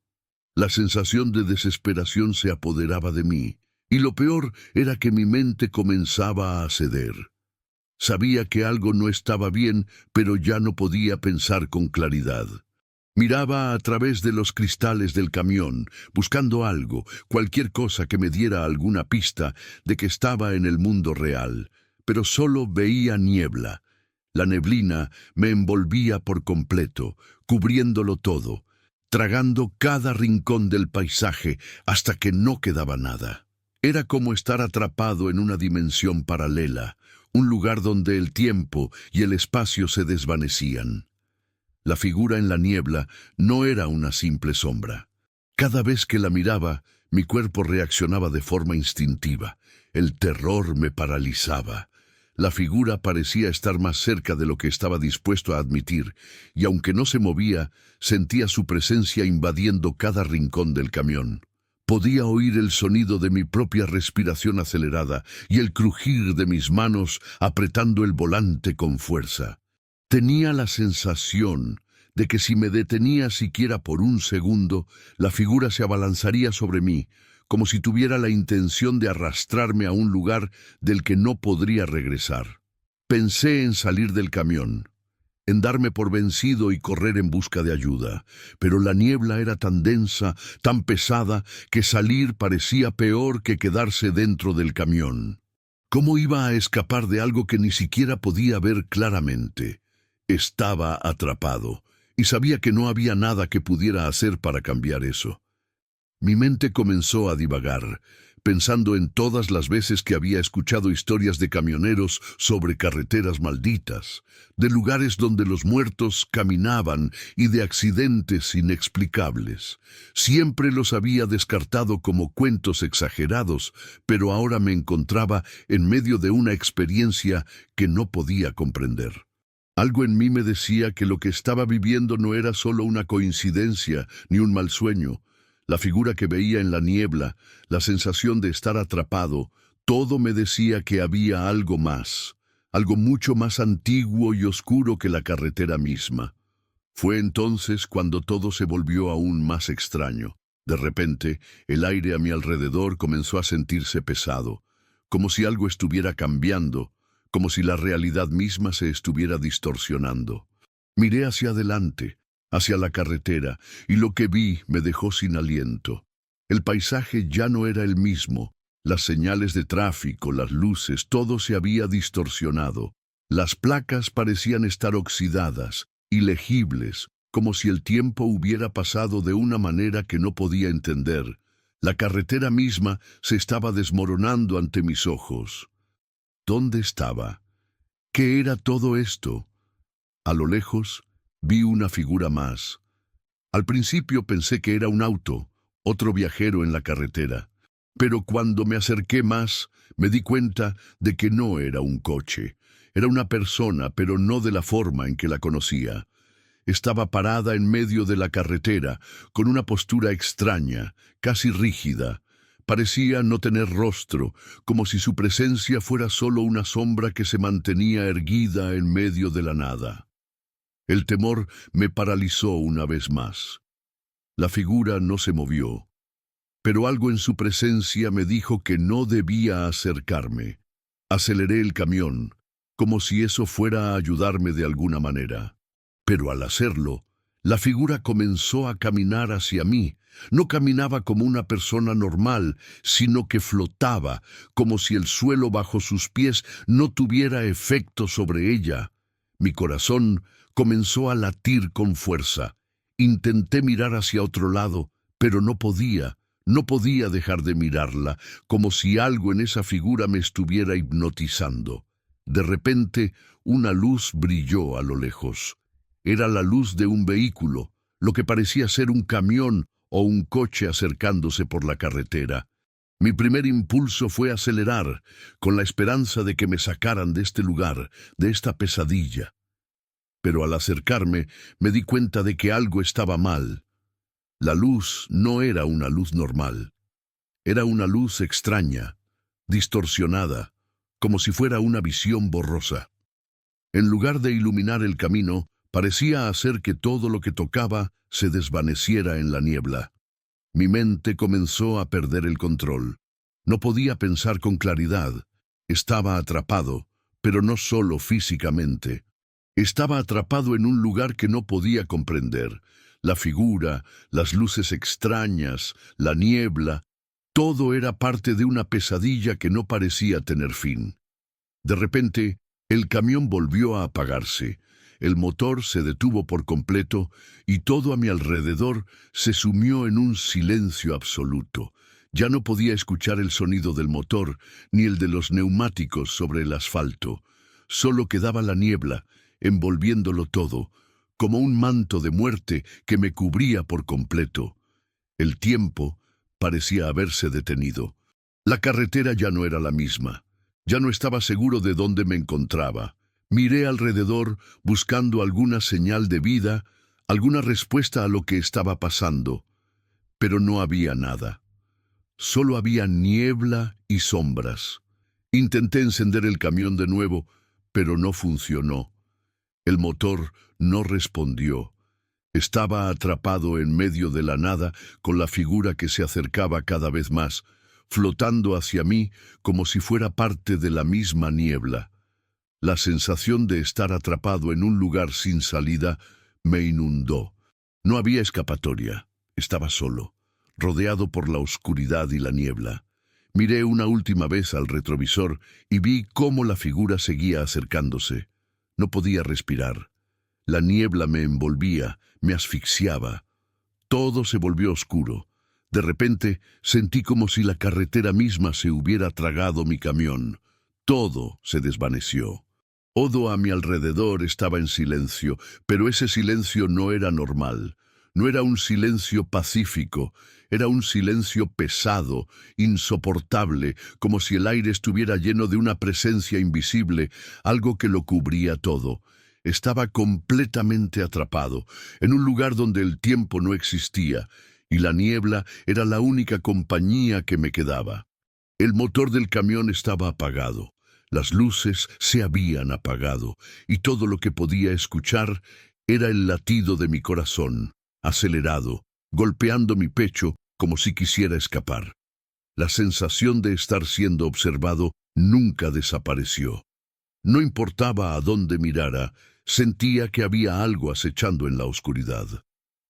La sensación de desesperación se apoderaba de mí, y lo peor era que mi mente comenzaba a ceder. Sabía que algo no estaba bien, pero ya no podía pensar con claridad. Miraba a través de los cristales del camión, buscando algo, cualquier cosa que me diera alguna pista de que estaba en el mundo real, pero solo veía niebla. La neblina me envolvía por completo, cubriéndolo todo, tragando cada rincón del paisaje hasta que no quedaba nada. Era como estar atrapado en una dimensión paralela, un lugar donde el tiempo y el espacio se desvanecían. La figura en la niebla no era una simple sombra. Cada vez que la miraba, mi cuerpo reaccionaba de forma instintiva. El terror me paralizaba. La figura parecía estar más cerca de lo que estaba dispuesto a admitir, y aunque no se movía, sentía su presencia invadiendo cada rincón del camión. Podía oír el sonido de mi propia respiración acelerada y el crujir de mis manos apretando el volante con fuerza. Tenía la sensación de que si me detenía siquiera por un segundo, la figura se abalanzaría sobre mí, como si tuviera la intención de arrastrarme a un lugar del que no podría regresar. Pensé en salir del camión, en darme por vencido y correr en busca de ayuda, pero la niebla era tan densa, tan pesada, que salir parecía peor que quedarse dentro del camión. ¿Cómo iba a escapar de algo que ni siquiera podía ver claramente? Estaba atrapado, y sabía que no había nada que pudiera hacer para cambiar eso. Mi mente comenzó a divagar, pensando en todas las veces que había escuchado historias de camioneros sobre carreteras malditas, de lugares donde los muertos caminaban y de accidentes inexplicables. Siempre los había descartado como cuentos exagerados, pero ahora me encontraba en medio de una experiencia que no podía comprender. Algo en mí me decía que lo que estaba viviendo no era solo una coincidencia ni un mal sueño. La figura que veía en la niebla, la sensación de estar atrapado, todo me decía que había algo más, algo mucho más antiguo y oscuro que la carretera misma. Fue entonces cuando todo se volvió aún más extraño. De repente, el aire a mi alrededor comenzó a sentirse pesado, como si algo estuviera cambiando, como si la realidad misma se estuviera distorsionando. Miré hacia adelante, hacia la carretera, y lo que vi me dejó sin aliento. El paisaje ya no era el mismo. Las señales de tráfico, las luces, todo se había distorsionado. Las placas parecían estar oxidadas, ilegibles, como si el tiempo hubiera pasado de una manera que no podía entender. La carretera misma se estaba desmoronando ante mis ojos. ¿Dónde estaba? ¿Qué era todo esto? A lo lejos vi una figura más. Al principio pensé que era un auto, otro viajero en la carretera. Pero cuando me acerqué más, me di cuenta de que no era un coche. Era una persona, pero no de la forma en que la conocía. Estaba parada en medio de la carretera, con una postura extraña, casi rígida. Parecía no tener rostro, como si su presencia fuera solo una sombra que se mantenía erguida en medio de la nada. El temor me paralizó una vez más. La figura no se movió, pero algo en su presencia me dijo que no debía acercarme. Aceleré el camión, como si eso fuera a ayudarme de alguna manera. Pero al hacerlo, la figura comenzó a caminar hacia mí. No caminaba como una persona normal, sino que flotaba, como si el suelo bajo sus pies no tuviera efecto sobre ella. Mi corazón comenzó a latir con fuerza. Intenté mirar hacia otro lado, pero no podía dejar de mirarla, como si algo en esa figura me estuviera hipnotizando. De repente, una luz brilló a lo lejos. Era la luz de un vehículo, lo que parecía ser un camión o un coche acercándose por la carretera. Mi primer impulso fue acelerar, con la esperanza de que me sacaran de este lugar, de esta pesadilla. Pero al acercarme, me di cuenta de que algo estaba mal. La luz no era una luz normal. Era una luz extraña, distorsionada, como si fuera una visión borrosa. En lugar de iluminar el camino, parecía hacer que todo lo que tocaba se desvaneciera en la niebla. Mi mente comenzó a perder el control. No podía pensar con claridad. Estaba atrapado, pero no solo físicamente. Estaba atrapado en un lugar que no podía comprender. La figura, las luces extrañas, la niebla, todo era parte de una pesadilla que no parecía tener fin. De repente, el camión volvió a apagarse. El motor se detuvo por completo y todo a mi alrededor se sumió en un silencio absoluto. Ya no podía escuchar el sonido del motor ni el de los neumáticos sobre el asfalto. Solo quedaba la niebla, envolviéndolo todo, como un manto de muerte que me cubría por completo. El tiempo parecía haberse detenido. La carretera ya no era la misma. Ya no estaba seguro de dónde me encontraba. Miré alrededor buscando alguna señal de vida, alguna respuesta a lo que estaba pasando, pero no había nada. Solo había niebla y sombras. Intenté encender el camión de nuevo, pero no funcionó. El motor no respondió. Estaba atrapado en medio de la nada con la figura que se acercaba cada vez más, flotando hacia mí como si fuera parte de la misma niebla. La sensación de estar atrapado en un lugar sin salida me inundó. No había escapatoria. Estaba solo, rodeado por la oscuridad y la niebla. Miré una última vez al retrovisor y vi cómo la figura seguía acercándose. No podía respirar. La niebla me envolvía, me asfixiaba. Todo se volvió oscuro. De repente sentí como si la carretera misma se hubiera tragado mi camión. Todo se desvaneció. Todo a mi alrededor estaba en silencio, pero ese silencio no era normal. No era un silencio pacífico, era un silencio pesado, insoportable, como si el aire estuviera lleno de una presencia invisible, algo que lo cubría todo. Estaba completamente atrapado, en un lugar donde el tiempo no existía, y la niebla era la única compañía que me quedaba. El motor del camión estaba apagado, las luces se habían apagado, y todo lo que podía escuchar era el latido de mi corazón, acelerado, golpeando mi pecho como si quisiera escapar. La sensación de estar siendo observado nunca desapareció. No importaba a dónde mirara, sentía que había algo acechando en la oscuridad.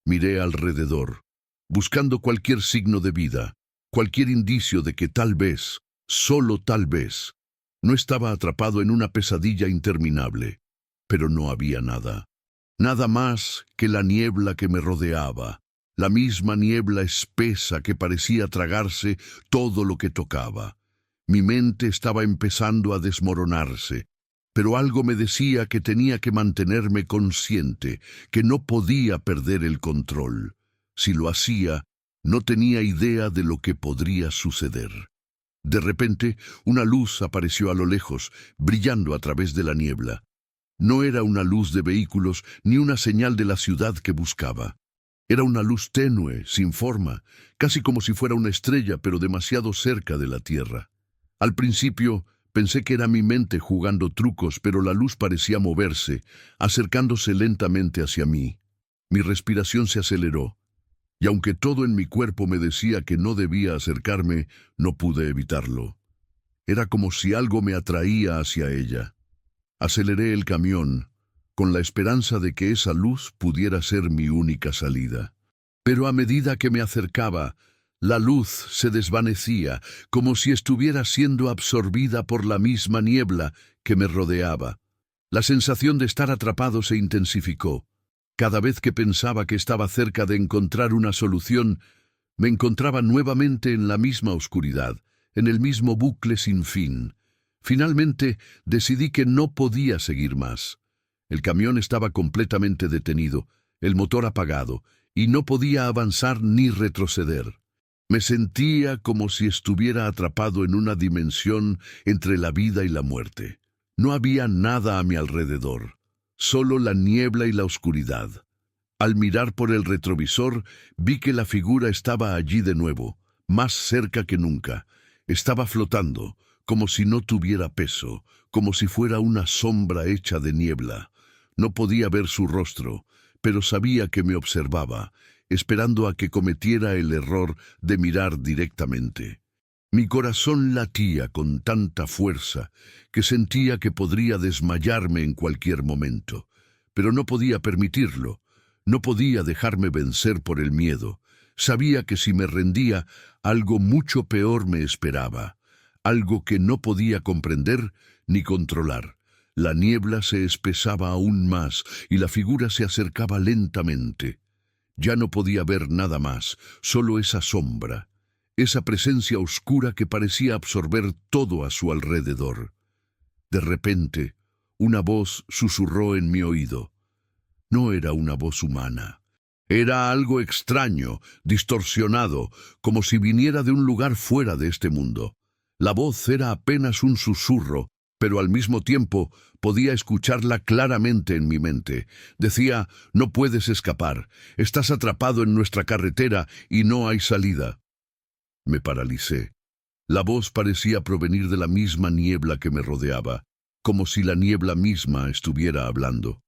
Miré alrededor, buscando cualquier signo de vida, cualquier indicio de que tal vez, solo tal vez, no estaba atrapado en una pesadilla interminable. Pero no había nada. Nada más que la niebla que me rodeaba, la misma niebla espesa que parecía tragarse todo lo que tocaba. Mi mente estaba empezando a desmoronarse, pero algo me decía que tenía que mantenerme consciente, que no podía perder el control. Si lo hacía, no tenía idea de lo que podría suceder. De repente, una luz apareció a lo lejos, brillando a través de la niebla. No era una luz de vehículos ni una señal de la ciudad que buscaba. Era una luz tenue, sin forma, casi como si fuera una estrella, pero demasiado cerca de la tierra. Al principio, pensé que era mi mente jugando trucos, pero la luz parecía moverse, acercándose lentamente hacia mí. Mi respiración se aceleró, y aunque todo en mi cuerpo me decía que no debía acercarme, no pude evitarlo. Era como si algo me atraía hacia ella. Aceleré el camión, con la esperanza de que esa luz pudiera ser mi única salida. Pero a medida que me acercaba, la luz se desvanecía, como si estuviera siendo absorbida por la misma niebla que me rodeaba. La sensación de estar atrapado se intensificó. Cada vez que pensaba que estaba cerca de encontrar una solución, me encontraba nuevamente en la misma oscuridad, en el mismo bucle sin fin. Finalmente, decidí que no podía seguir más. El camión estaba completamente detenido, el motor apagado, y no podía avanzar ni retroceder. Me sentía como si estuviera atrapado en una dimensión entre la vida y la muerte. No había nada a mi alrededor, solo la niebla y la oscuridad. Al mirar por el retrovisor, vi que la figura estaba allí de nuevo, más cerca que nunca. Estaba flotando, como si no tuviera peso, como si fuera una sombra hecha de niebla. No podía ver su rostro, pero sabía que me observaba, esperando a que cometiera el error de mirar directamente. Mi corazón latía con tanta fuerza que sentía que podría desmayarme en cualquier momento, pero no podía permitirlo. No podía dejarme vencer por el miedo. Sabía que si me rendía, algo mucho peor me esperaba, algo que no podía comprender ni controlar. La niebla se espesaba aún más y la figura se acercaba lentamente. Ya no podía ver nada más, solo esa sombra, esa presencia oscura que parecía absorber todo a su alrededor. De repente, una voz susurró en mi oído. No era una voz humana. Era algo extraño, distorsionado, como si viniera de un lugar fuera de este mundo. La voz era apenas un susurro, pero al mismo tiempo podía escucharla claramente en mi mente. Decía: no puedes escapar, estás atrapado en nuestra carretera y no hay salida. Me paralicé. La voz parecía provenir de la misma niebla que me rodeaba, como si la niebla misma estuviera hablando.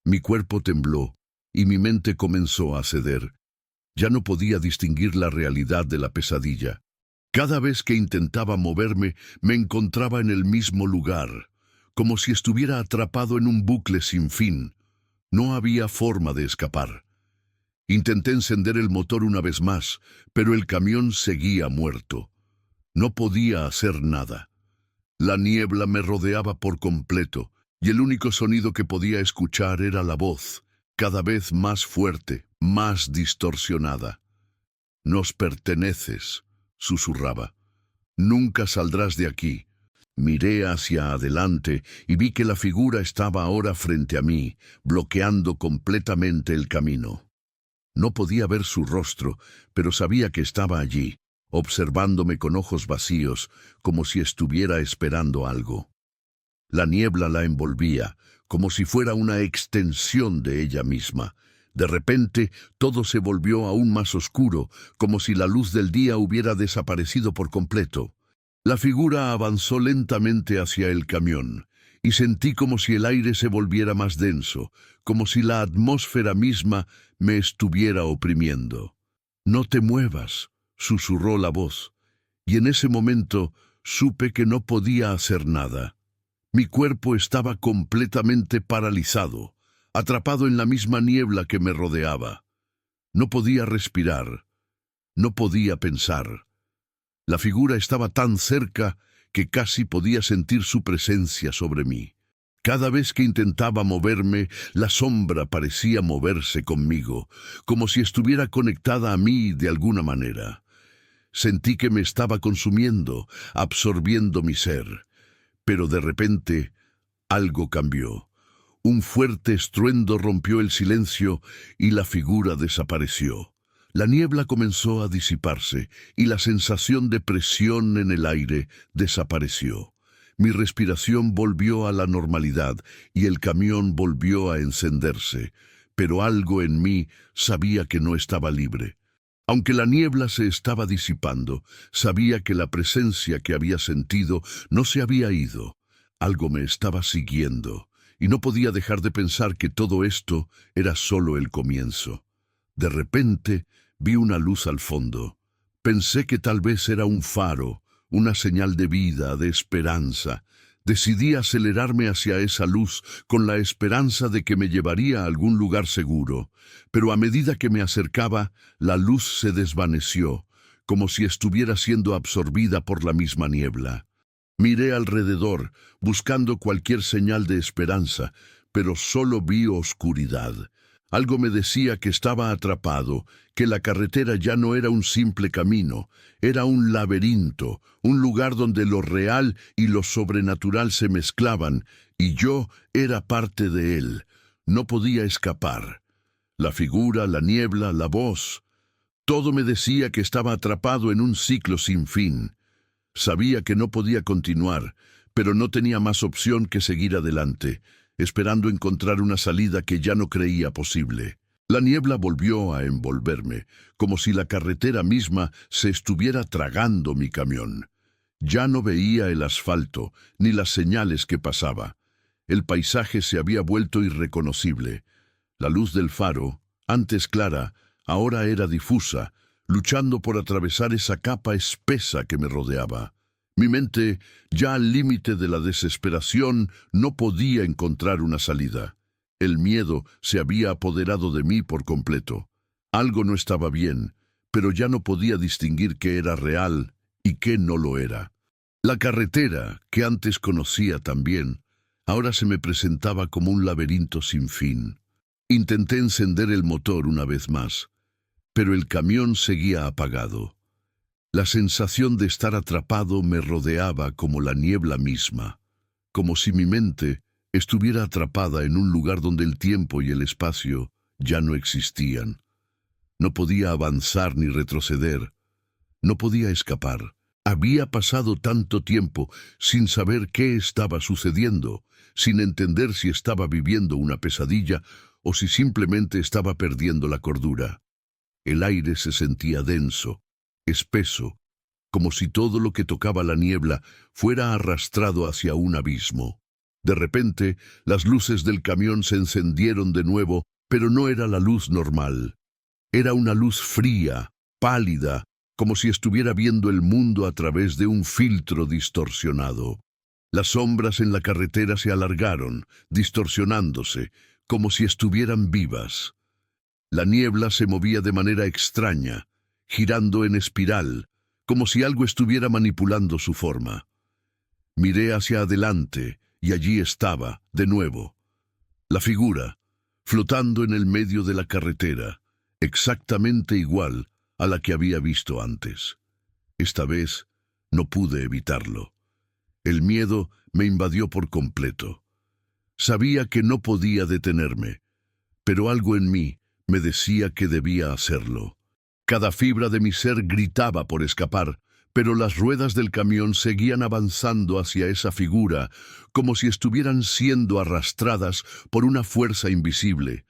Mi cuerpo tembló y mi mente comenzó a ceder. Ya no podía distinguir la realidad de la pesadilla. Cada vez que intentaba moverme, me encontraba en el mismo lugar, como si estuviera atrapado en un bucle sin fin. No había forma de escapar. Intenté encender el motor una vez más, pero el camión seguía muerto. No podía hacer nada. La niebla me rodeaba por completo, y el único sonido que podía escuchar era la voz, cada vez más fuerte, más distorsionada. «Nos perteneces», susurraba. «Nunca saldrás de aquí». Miré hacia adelante y vi que la figura estaba ahora frente a mí, bloqueando completamente el camino. No podía ver su rostro, pero sabía que estaba allí, observándome con ojos vacíos, como si estuviera esperando algo. La niebla la envolvía, como si fuera una extensión de ella misma. De repente, todo se volvió aún más oscuro, como si la luz del día hubiera desaparecido por completo. La figura avanzó lentamente hacia el camión, y sentí como si el aire se volviera más denso, como si la atmósfera misma me estuviera oprimiendo. «No te muevas», susurró la voz, y en ese momento supe que no podía hacer nada. Mi cuerpo estaba completamente paralizado, atrapado en la misma niebla que me rodeaba. No podía respirar, no podía pensar. La figura estaba tan cerca que casi podía sentir su presencia sobre mí. Cada vez que intentaba moverme, la sombra parecía moverse conmigo, como si estuviera conectada a mí de alguna manera. Sentí que me estaba consumiendo, absorbiendo mi ser. Pero de repente, algo cambió. Un fuerte estruendo rompió el silencio y la figura desapareció. La niebla comenzó a disiparse y la sensación de presión en el aire desapareció. Mi respiración volvió a la normalidad y el camión volvió a encenderse, pero algo en mí sabía que no estaba libre. Aunque la niebla se estaba disipando, sabía que la presencia que había sentido no se había ido. Algo me estaba siguiendo, y no podía dejar de pensar que todo esto era solo el comienzo. De repente, vi una luz al fondo. Pensé que tal vez era un faro, una señal de vida, de esperanza. Decidí acelerarme hacia esa luz con la esperanza de que me llevaría a algún lugar seguro, pero a medida que me acercaba, la luz se desvaneció, como si estuviera siendo absorbida por la misma niebla. Miré alrededor, buscando cualquier señal de esperanza, pero solo vi oscuridad. Algo me decía que estaba atrapado, que la carretera ya no era un simple camino, era un laberinto, un lugar donde lo real y lo sobrenatural se mezclaban, y yo era parte de él. No podía escapar. La figura, la niebla, la voz, todo me decía que estaba atrapado en un ciclo sin fin. Sabía que no podía continuar, pero no tenía más opción que seguir adelante, esperando encontrar una salida que ya no creía posible. La niebla volvió a envolverme, como si la carretera misma se estuviera tragando mi camión. Ya no veía el asfalto, ni las señales que pasaba. El paisaje se había vuelto irreconocible. La luz del faro, antes clara, ahora era difusa, luchando por atravesar esa capa espesa que me rodeaba. Mi mente, ya al límite de la desesperación, no podía encontrar una salida. El miedo se había apoderado de mí por completo. Algo no estaba bien, pero ya no podía distinguir qué era real y qué no lo era. La carretera, que antes conocía tan bien, ahora se me presentaba como un laberinto sin fin. Intenté encender el motor una vez más, pero el camión seguía apagado. La sensación de estar atrapado me rodeaba como la niebla misma, como si mi mente estuviera atrapada en un lugar donde el tiempo y el espacio ya no existían. No podía avanzar ni retroceder, no podía escapar. Había pasado tanto tiempo sin saber qué estaba sucediendo, sin entender si estaba viviendo una pesadilla o si simplemente estaba perdiendo la cordura. El aire se sentía denso, espeso, como si todo lo que tocaba la niebla fuera arrastrado hacia un abismo. De repente, las luces del camión se encendieron de nuevo, pero no era la luz normal. Era una luz fría, pálida, como si estuviera viendo el mundo a través de un filtro distorsionado. Las sombras en la carretera se alargaron, distorsionándose, como si estuvieran vivas. La niebla se movía de manera extraña, girando en espiral, como si algo estuviera manipulando su forma. Miré hacia adelante, y allí estaba, de nuevo, la figura, flotando en el medio de la carretera, exactamente igual a la que había visto antes. Esta vez no pude evitarlo. El miedo me invadió por completo. Sabía que no podía detenerme, pero algo en mí me decía que debía hacerlo. Cada fibra de mi ser gritaba por escapar, pero las ruedas del camión seguían avanzando hacia esa figura, como si estuvieran siendo arrastradas por una fuerza invisible.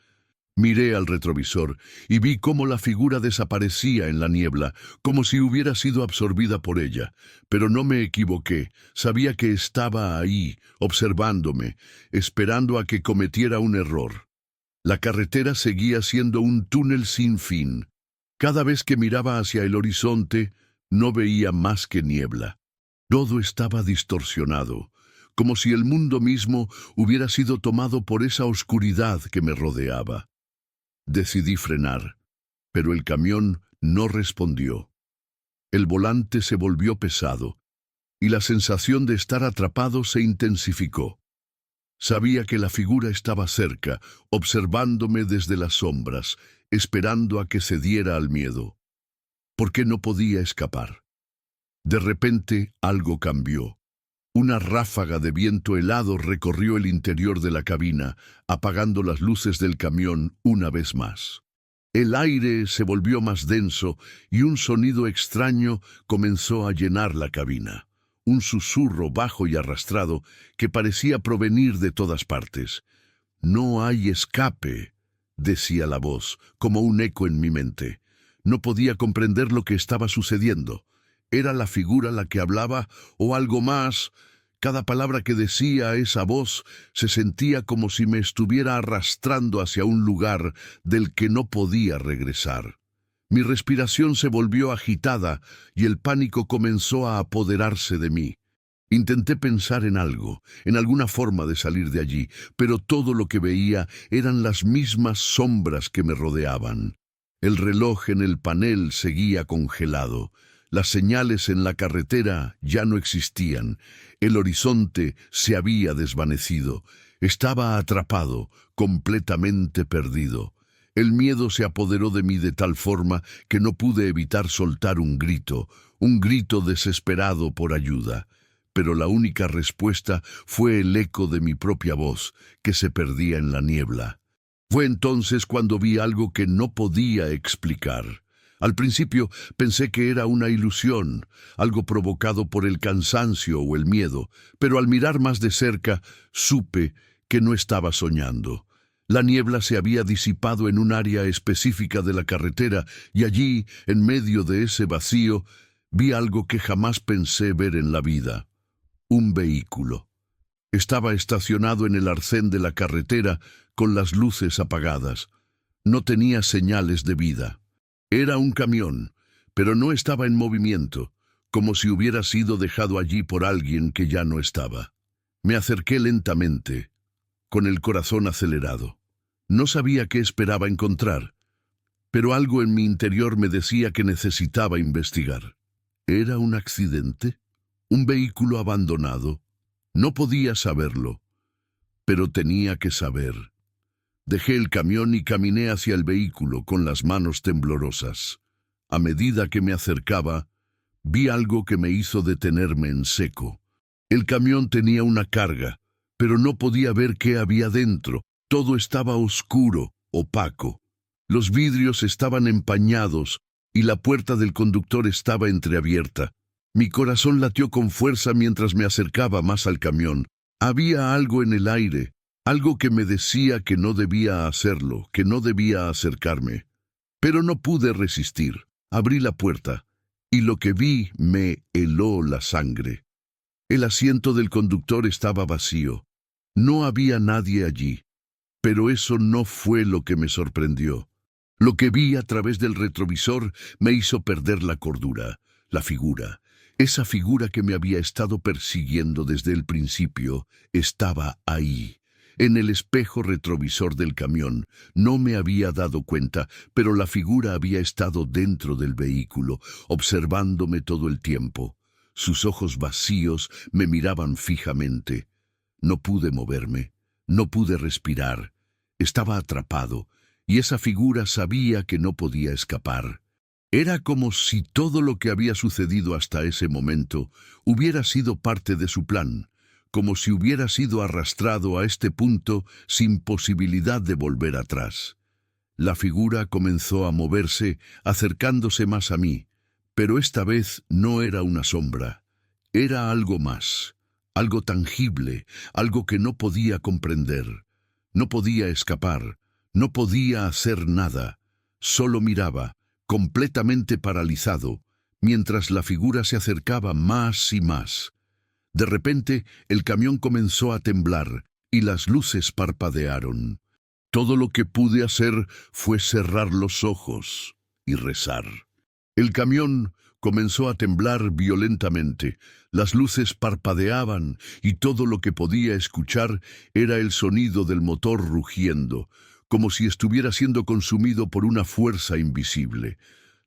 Miré al retrovisor y vi cómo la figura desaparecía en la niebla, como si hubiera sido absorbida por ella. Pero no me equivoqué, sabía que estaba ahí, observándome, esperando a que cometiera un error. La carretera seguía siendo un túnel sin fin. Cada vez que miraba hacia el horizonte, no veía más que niebla. Todo estaba distorsionado, como si el mundo mismo hubiera sido tomado por esa oscuridad que me rodeaba. Decidí frenar, pero el camión no respondió. El volante se volvió pesado, y la sensación de estar atrapado se intensificó. Sabía que la figura estaba cerca, observándome desde las sombras, esperando a que cediera al miedo. ¿Por qué no podía escapar? De repente algo cambió. Una ráfaga de viento helado recorrió el interior de la cabina, apagando las luces del camión una vez más. El aire se volvió más denso y un sonido extraño comenzó a llenar la cabina. Un susurro bajo y arrastrado que parecía provenir de todas partes. «No hay escape», decía la voz, como un eco en mi mente. No podía comprender lo que estaba sucediendo. ¿Era la figura la que hablaba o algo más? Cada palabra que decía esa voz se sentía como si me estuviera arrastrando hacia un lugar del que no podía regresar. Mi respiración se volvió agitada y el pánico comenzó a apoderarse de mí. Intenté pensar en algo, en alguna forma de salir de allí, pero todo lo que veía eran las mismas sombras que me rodeaban. El reloj en el panel seguía congelado. Las señales en la carretera ya no existían. El horizonte se había desvanecido. Estaba atrapado, completamente perdido. El miedo se apoderó de mí de tal forma que no pude evitar soltar un grito desesperado por ayuda. Pero la única respuesta fue el eco de mi propia voz, que se perdía en la niebla. Fue entonces cuando vi algo que no podía explicar. Al principio pensé que era una ilusión, algo provocado por el cansancio o el miedo, pero al mirar más de cerca supe que no estaba soñando. La niebla se había disipado en un área específica de la carretera y allí, en medio de ese vacío, vi algo que jamás pensé ver en la vida. Un vehículo. Estaba estacionado en el arcén de la carretera con las luces apagadas. No tenía señales de vida. Era un camión, pero no estaba en movimiento, como si hubiera sido dejado allí por alguien que ya no estaba. Me acerqué lentamente, con el corazón acelerado. No sabía qué esperaba encontrar, pero algo en mi interior me decía que necesitaba investigar. ¿Era un accidente? ¿Un vehículo abandonado? No podía saberlo, pero tenía que saber. Dejé el camión y caminé hacia el vehículo con las manos temblorosas. A medida que me acercaba, vi algo que me hizo detenerme en seco. El camión tenía una carga, pero no podía ver qué había dentro. Todo estaba oscuro, opaco. Los vidrios estaban empañados y la puerta del conductor estaba entreabierta. Mi corazón latió con fuerza mientras me acercaba más al camión. Había algo en el aire. Algo que me decía que no debía hacerlo, que no debía acercarme. Pero no pude resistir. Abrí la puerta, y lo que vi me heló la sangre. El asiento del conductor estaba vacío. No había nadie allí. Pero eso no fue lo que me sorprendió. Lo que vi a través del retrovisor me hizo perder la cordura, la figura. Esa figura que me había estado persiguiendo desde el principio estaba ahí. En el espejo retrovisor del camión. No me había dado cuenta, pero la figura había estado dentro del vehículo, observándome todo el tiempo. Sus ojos vacíos me miraban fijamente. No pude moverme, no pude respirar. Estaba atrapado, y esa figura sabía que no podía escapar. Era como si todo lo que había sucedido hasta ese momento hubiera sido parte de su plan. Como si hubiera sido arrastrado a este punto sin posibilidad de volver atrás. La figura comenzó a moverse, acercándose más a mí, Pero esta vez no era una sombra, era algo más, algo tangible, algo que no podía comprender, no podía escapar, no podía hacer nada, solo miraba, completamente paralizado, mientras la figura se acercaba más y más. De repente, el camión comenzó a temblar y las luces parpadearon. Todo lo que pude hacer fue cerrar los ojos y rezar. El camión comenzó a temblar violentamente, las luces parpadeaban y todo lo que podía escuchar era el sonido del motor rugiendo, como si estuviera siendo consumido por una fuerza invisible.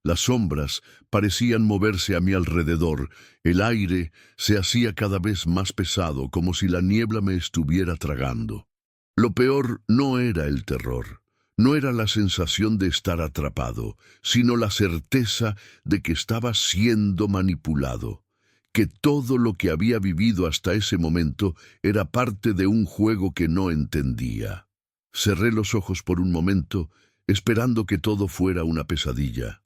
Las sombras parecían moverse a mi alrededor, el aire se hacía cada vez más pesado, como si la niebla me estuviera tragando. Lo peor no era el terror. No era la sensación de estar atrapado, sino la certeza de que estaba siendo manipulado, que todo lo que había vivido hasta ese momento era parte de un juego que no entendía. Cerré los ojos por un momento, esperando que todo fuera una pesadilla.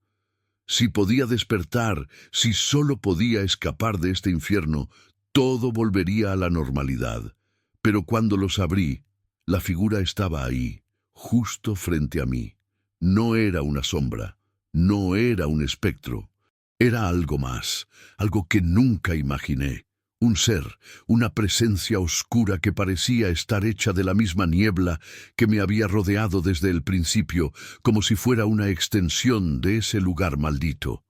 Si podía despertar, si solo podía escapar de este infierno, todo volvería a la normalidad. Pero cuando los abrí, la figura estaba ahí, justo frente a mí. No era una sombra, no era un espectro, era algo más, algo que nunca imaginé. Un ser, una presencia oscura que parecía estar hecha de la misma niebla que me había rodeado desde el principio, como si fuera una extensión de ese lugar maldito.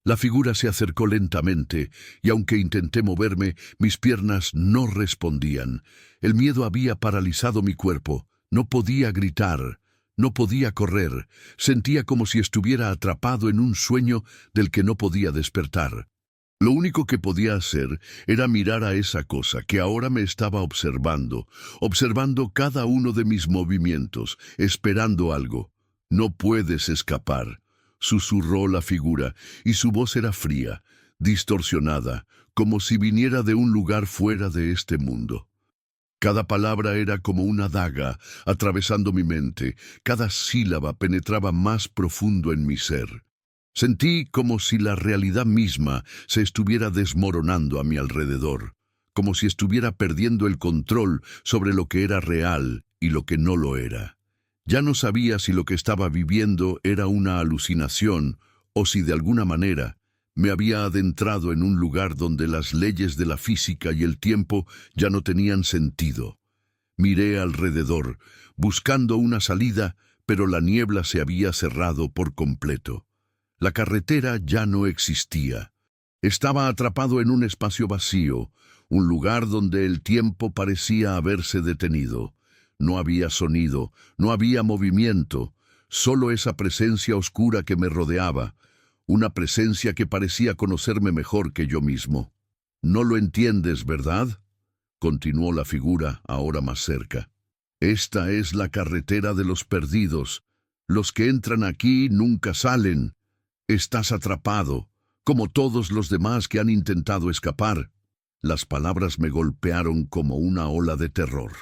La figura se acercó lentamente, y aunque intenté moverme, mis piernas no respondían. El miedo había paralizado mi cuerpo. No podía gritar, no podía correr. Sentía como si estuviera atrapado en un sueño del que no podía despertar. Lo único que podía hacer era mirar a esa cosa que ahora me estaba observando cada uno de mis movimientos, esperando algo. «No puedes escapar», susurró la figura, y su voz era fría, distorsionada, como si viniera de un lugar fuera de este mundo. Cada palabra era como una daga atravesando mi mente, cada sílaba penetraba más profundo en mi ser. Sentí como si la realidad misma se estuviera desmoronando a mi alrededor, como si estuviera perdiendo el control sobre lo que era real y lo que no lo era. Ya no sabía si lo que estaba viviendo era una alucinación o si de alguna manera me había adentrado en un lugar donde las leyes de la física y el tiempo ya no tenían sentido. Miré alrededor, buscando una salida, pero la niebla se había cerrado por completo. La carretera ya no existía. Estaba atrapado en un espacio vacío, un lugar donde el tiempo parecía haberse detenido. No había sonido, no había movimiento, solo esa presencia oscura que me rodeaba, una presencia que parecía conocerme mejor que yo mismo. «No lo entiendes, ¿verdad?», continuó la figura, ahora más cerca. «Esta es la carretera de los perdidos. Los que entran aquí nunca salen. Estás atrapado, como todos los demás que han intentado escapar». Las palabras me golpearon como una ola de terror.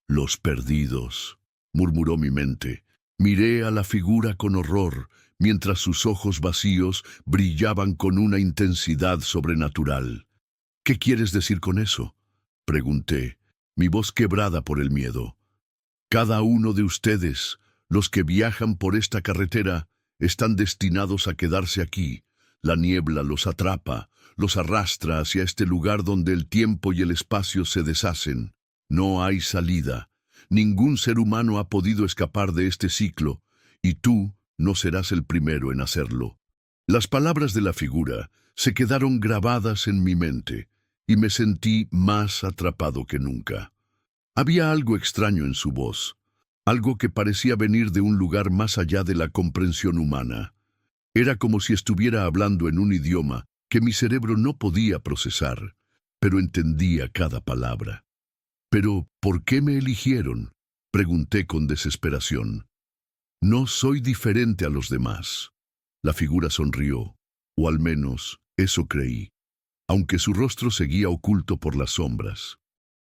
«Los perdidos», murmuró mi mente. Miré a la figura con horror, mientras sus ojos vacíos brillaban con una intensidad sobrenatural. «¿Qué quieres decir con eso?», pregunté, mi voz quebrada por el miedo. «Cada uno de ustedes, los que viajan por esta carretera, están destinados a quedarse aquí. La niebla los atrapa, los arrastra hacia este lugar donde el tiempo y el espacio se deshacen. No hay salida. Ningún ser humano ha podido escapar de este ciclo, y tú no serás el primero en hacerlo». Las palabras de la figura se quedaron grabadas en mi mente, y me sentí más atrapado que nunca. Había algo extraño en su voz, algo que parecía venir de un lugar más allá de la comprensión humana. Era como si estuviera hablando en un idioma que mi cerebro no podía procesar, pero entendía cada palabra. «¿Pero por qué me eligieron?», pregunté con desesperación. «No soy diferente a los demás». La figura sonrió, o al menos eso creí, aunque su rostro seguía oculto por las sombras.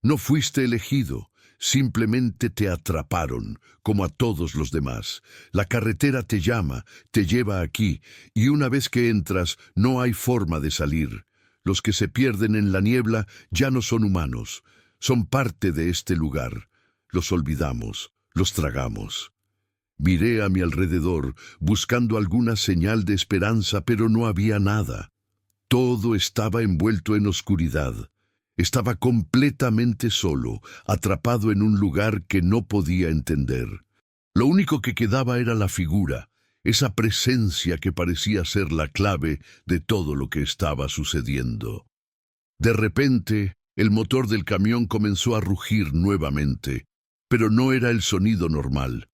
«No fuiste elegido, Simplemente te atraparon, como a todos los demás. La carretera te llama, te lleva aquí, y una vez que entras, no hay forma de salir. Los que se pierden en la niebla ya no son humanos, son parte de este lugar. Los olvidamos, los tragamos. Miré a mi alrededor, buscando alguna señal de esperanza, pero no había nada. Todo estaba envuelto en oscuridad. Estaba completamente solo, atrapado en un lugar que no podía entender. Lo único que quedaba era la figura, esa presencia que parecía ser la clave de todo lo que estaba sucediendo. De repente, el motor del camión comenzó a rugir nuevamente, pero no era el sonido normal.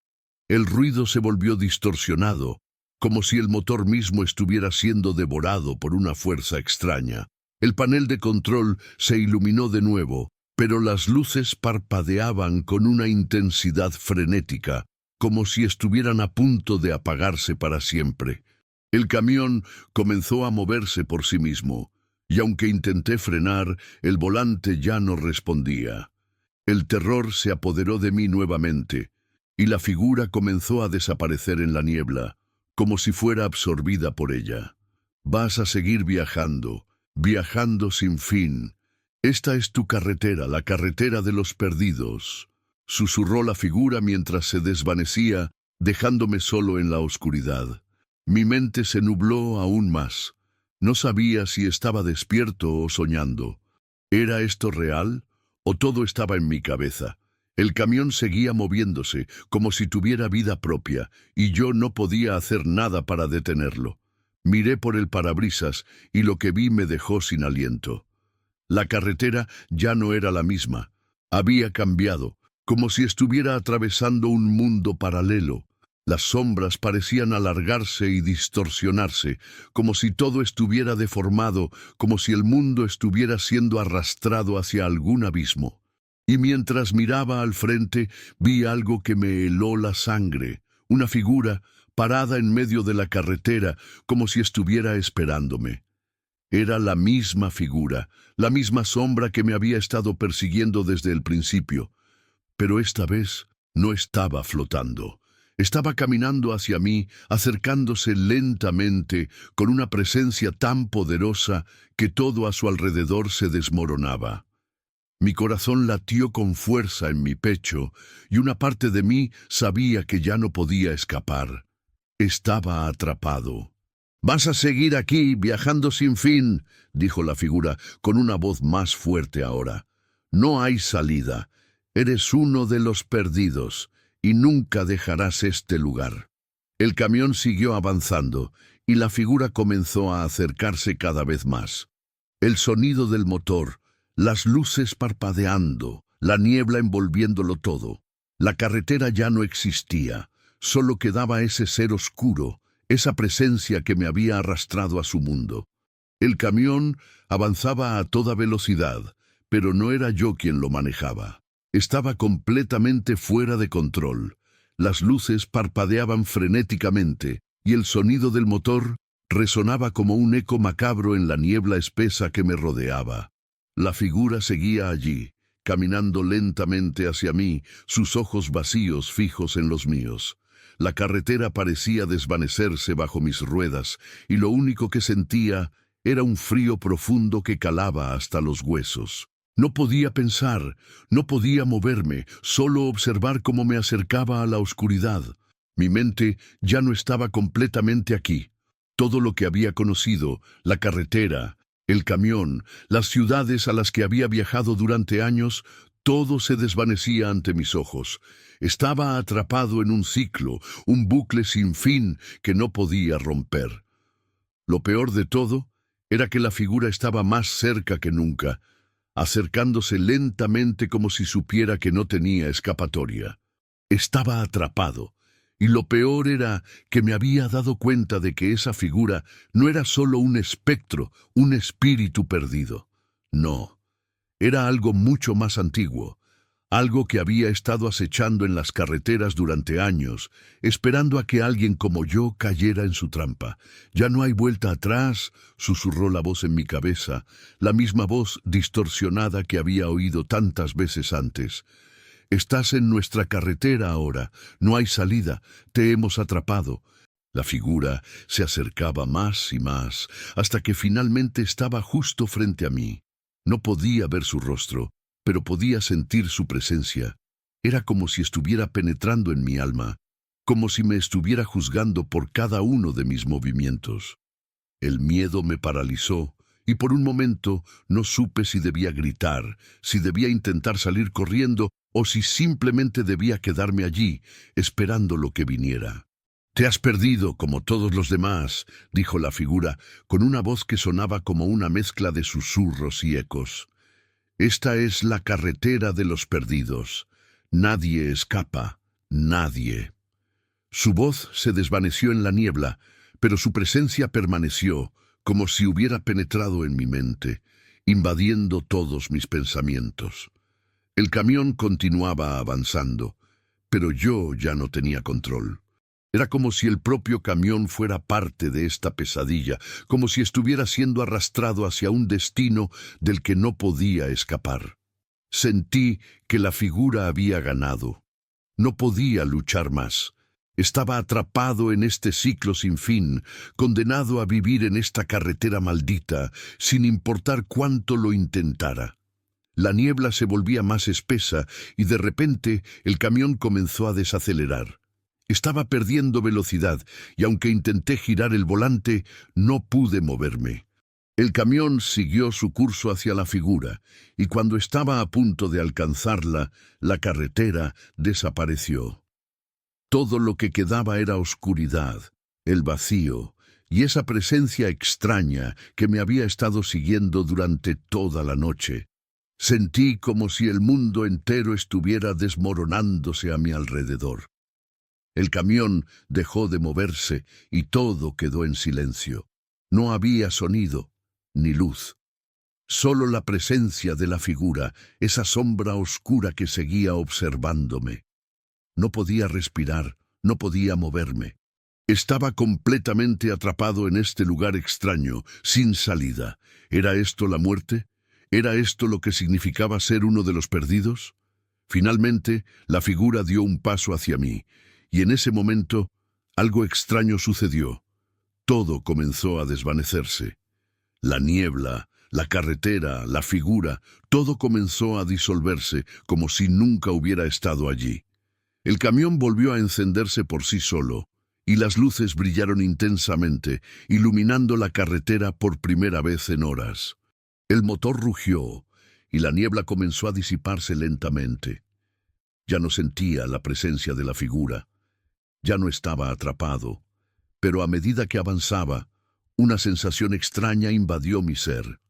El ruido se volvió distorsionado, como si el motor mismo estuviera siendo devorado por una fuerza extraña. El panel de control se iluminó de nuevo, pero las luces parpadeaban con una intensidad frenética, como si estuvieran a punto de apagarse para siempre. El camión comenzó a moverse por sí mismo, y aunque intenté frenar, el volante ya no respondía. El terror se apoderó de mí nuevamente, y la figura comenzó a desaparecer en la niebla, como si fuera absorbida por ella. Vas a seguir viajando, viajando sin fin. Esta es tu carretera, la carretera de los perdidos, susurró la figura mientras se desvanecía, dejándome solo en la oscuridad. Mi mente se nubló aún más. No sabía si estaba despierto o soñando. ¿Era esto real o todo estaba en mi cabeza? El camión seguía moviéndose, como si tuviera vida propia, y yo no podía hacer nada para detenerlo. Miré por el parabrisas y lo que vi me dejó sin aliento. La carretera ya no era la misma. Había cambiado, como si estuviera atravesando un mundo paralelo. Las sombras parecían alargarse y distorsionarse, como si todo estuviera deformado, como si el mundo estuviera siendo arrastrado hacia algún abismo. Y mientras miraba al frente, vi algo que me heló la sangre, una figura parada en medio de la carretera, como si estuviera esperándome. Era la misma figura, la misma sombra que me había estado persiguiendo desde el principio, pero esta vez no estaba flotando. Estaba caminando hacia mí, acercándose lentamente, con una presencia tan poderosa que todo a su alrededor se desmoronaba. Mi corazón latió con fuerza en mi pecho, y una parte de mí sabía que ya no podía escapar. Estaba atrapado. «Vas a seguir aquí, viajando sin fin», dijo la figura, con una voz más fuerte ahora. «No hay salida. Eres uno de los perdidos, y nunca dejarás este lugar». El camión siguió avanzando, y la figura comenzó a acercarse cada vez más. El sonido del motor, las luces parpadeando, la niebla envolviéndolo todo. La carretera ya no existía, solo quedaba ese ser oscuro, esa presencia que me había arrastrado a su mundo. El camión avanzaba a toda velocidad, pero no era yo quien lo manejaba. Estaba completamente fuera de control. Las luces parpadeaban frenéticamente, y el sonido del motor resonaba como un eco macabro en la niebla espesa que me rodeaba. La figura seguía allí, caminando lentamente hacia mí, sus ojos vacíos fijos en los míos. La carretera parecía desvanecerse bajo mis ruedas, y lo único que sentía era un frío profundo que calaba hasta los huesos. No podía pensar, no podía moverme, solo observar cómo me acercaba a la oscuridad. Mi mente ya no estaba completamente aquí. Todo lo que había conocido, la carretera, el camión, las ciudades a las que había viajado durante años, todo se desvanecía ante mis ojos. Estaba atrapado en un ciclo, un bucle sin fin que no podía romper. Lo peor de todo era que la figura estaba más cerca que nunca, acercándose lentamente como si supiera que no tenía escapatoria. Estaba atrapado, y lo peor era que me había dado cuenta de que esa figura no era solo un espectro, un espíritu perdido. No, era algo mucho más antiguo, algo que había estado acechando en las carreteras durante años, esperando a que alguien como yo cayera en su trampa. «Ya no hay vuelta atrás», susurró la voz en mi cabeza, la misma voz distorsionada que había oído tantas veces antes. Estás en nuestra carretera ahora. No hay salida. Te hemos atrapado. La figura se acercaba más y más, hasta que finalmente estaba justo frente a mí. No podía ver su rostro, pero podía sentir su presencia. Era como si estuviera penetrando en mi alma, como si me estuviera juzgando por cada uno de mis movimientos. El miedo me paralizó, y por un momento no supe si debía gritar, si debía intentar salir corriendo o si simplemente debía quedarme allí, esperando lo que viniera. «Te has perdido, como todos los demás», dijo la figura, con una voz que sonaba como una mezcla de susurros y ecos. «Esta es la carretera de los perdidos. Nadie escapa, nadie». Su voz se desvaneció en la niebla, pero su presencia permaneció, como si hubiera penetrado en mi mente, invadiendo todos mis pensamientos. El camión continuaba avanzando, pero yo ya no tenía control. Era como si el propio camión fuera parte de esta pesadilla, como si estuviera siendo arrastrado hacia un destino del que no podía escapar. Sentí que la figura había ganado. No podía luchar más. Estaba atrapado en este ciclo sin fin, condenado a vivir en esta carretera maldita, sin importar cuánto lo intentara. La niebla se volvía más espesa y de repente el camión comenzó a desacelerar. Estaba perdiendo velocidad y aunque intenté girar el volante, no pude moverme. El camión siguió su curso hacia la figura y cuando estaba a punto de alcanzarla, la carretera desapareció. Todo lo que quedaba era oscuridad, el vacío y esa presencia extraña que me había estado siguiendo durante toda la noche. Sentí como si el mundo entero estuviera desmoronándose a mi alrededor. El camión dejó de moverse y todo quedó en silencio. No había sonido ni luz. Solo la presencia de la figura, esa sombra oscura que seguía observándome. No podía respirar, no podía moverme. Estaba completamente atrapado en este lugar extraño, sin salida. ¿Era esto la muerte? ¿Era esto lo que significaba ser uno de los perdidos? Finalmente, la figura dio un paso hacia mí, y en ese momento, algo extraño sucedió. Todo comenzó a desvanecerse. La niebla, la carretera, la figura, todo comenzó a disolverse como si nunca hubiera estado allí. El camión volvió a encenderse por sí solo, y las luces brillaron intensamente, iluminando la carretera por primera vez en horas. El motor rugió, y la niebla comenzó a disiparse lentamente. Ya no sentía la presencia de la figura. Ya no estaba atrapado, pero a medida que avanzaba, una sensación extraña invadió mi ser.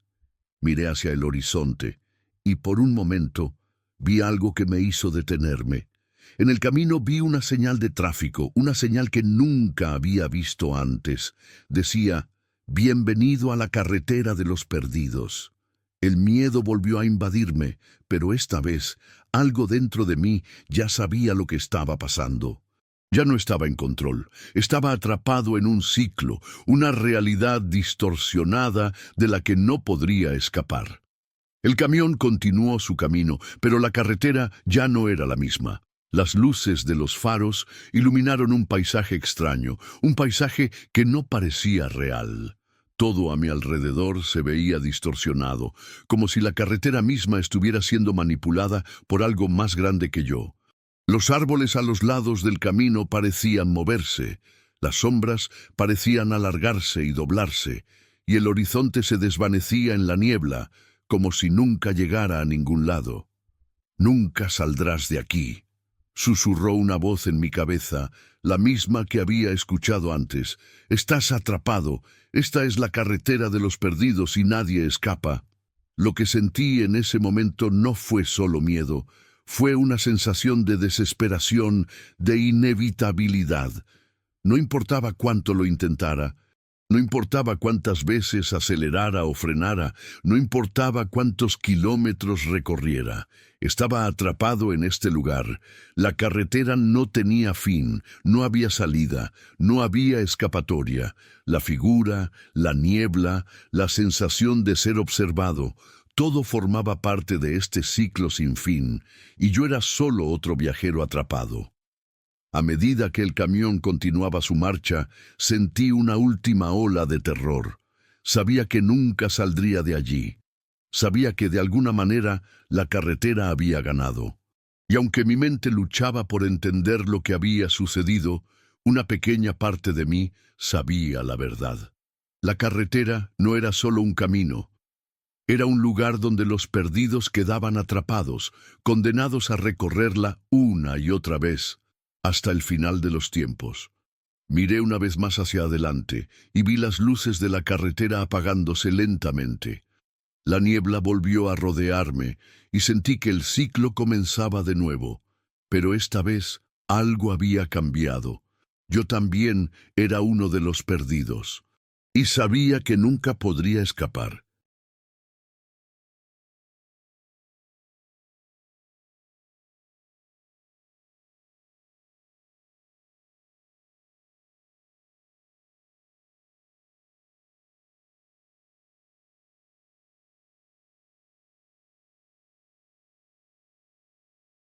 Miré hacia el horizonte, y por un momento vi algo que me hizo detenerme. En el camino vi una señal de tráfico, una señal que nunca había visto antes. Decía, «Bienvenido a la carretera de los perdidos». El miedo volvió a invadirme, pero esta vez, algo dentro de mí ya sabía lo que estaba pasando. Ya no estaba en control, estaba atrapado en un ciclo, una realidad distorsionada de la que no podría escapar. El camión continuó su camino, pero la carretera ya no era la misma. Las luces de los faros iluminaron un paisaje extraño, un paisaje que no parecía real. Todo a mi alrededor se veía distorsionado, como si la carretera misma estuviera siendo manipulada por algo más grande que yo. Los árboles a los lados del camino parecían moverse, las sombras parecían alargarse y doblarse, y el horizonte se desvanecía en la niebla, como si nunca llegara a ningún lado. «Nunca saldrás de aquí», susurró una voz en mi cabeza, la misma que había escuchado antes. «Estás atrapado, esta es la carretera de los perdidos y nadie escapa». Lo que sentí en ese momento no fue solo miedo, fue una sensación de desesperación, de inevitabilidad. No importaba cuánto lo intentara, no importaba cuántas veces acelerara o frenara, no importaba cuántos kilómetros recorriera. Estaba atrapado en este lugar. La carretera no tenía fin, no había salida, no había escapatoria. La figura, la niebla, la sensación de ser observado, Todo formaba parte de este ciclo sin fin, y yo era solo otro viajero atrapado. A medida que el camión continuaba su marcha, sentí una última ola de terror. Sabía que nunca saldría de allí. Sabía que de alguna manera la carretera había ganado. Y aunque mi mente luchaba por entender lo que había sucedido, una pequeña parte de mí sabía la verdad. La carretera no era solo un camino. Era un lugar donde los perdidos quedaban atrapados, condenados a recorrerla una y otra vez, hasta el final de los tiempos. Miré una vez más hacia adelante y vi las luces de la carretera apagándose lentamente. La niebla volvió a rodearme y sentí que el ciclo comenzaba de nuevo. Pero esta vez algo había cambiado. Yo también era uno de los perdidos. Y sabía que nunca podría escapar.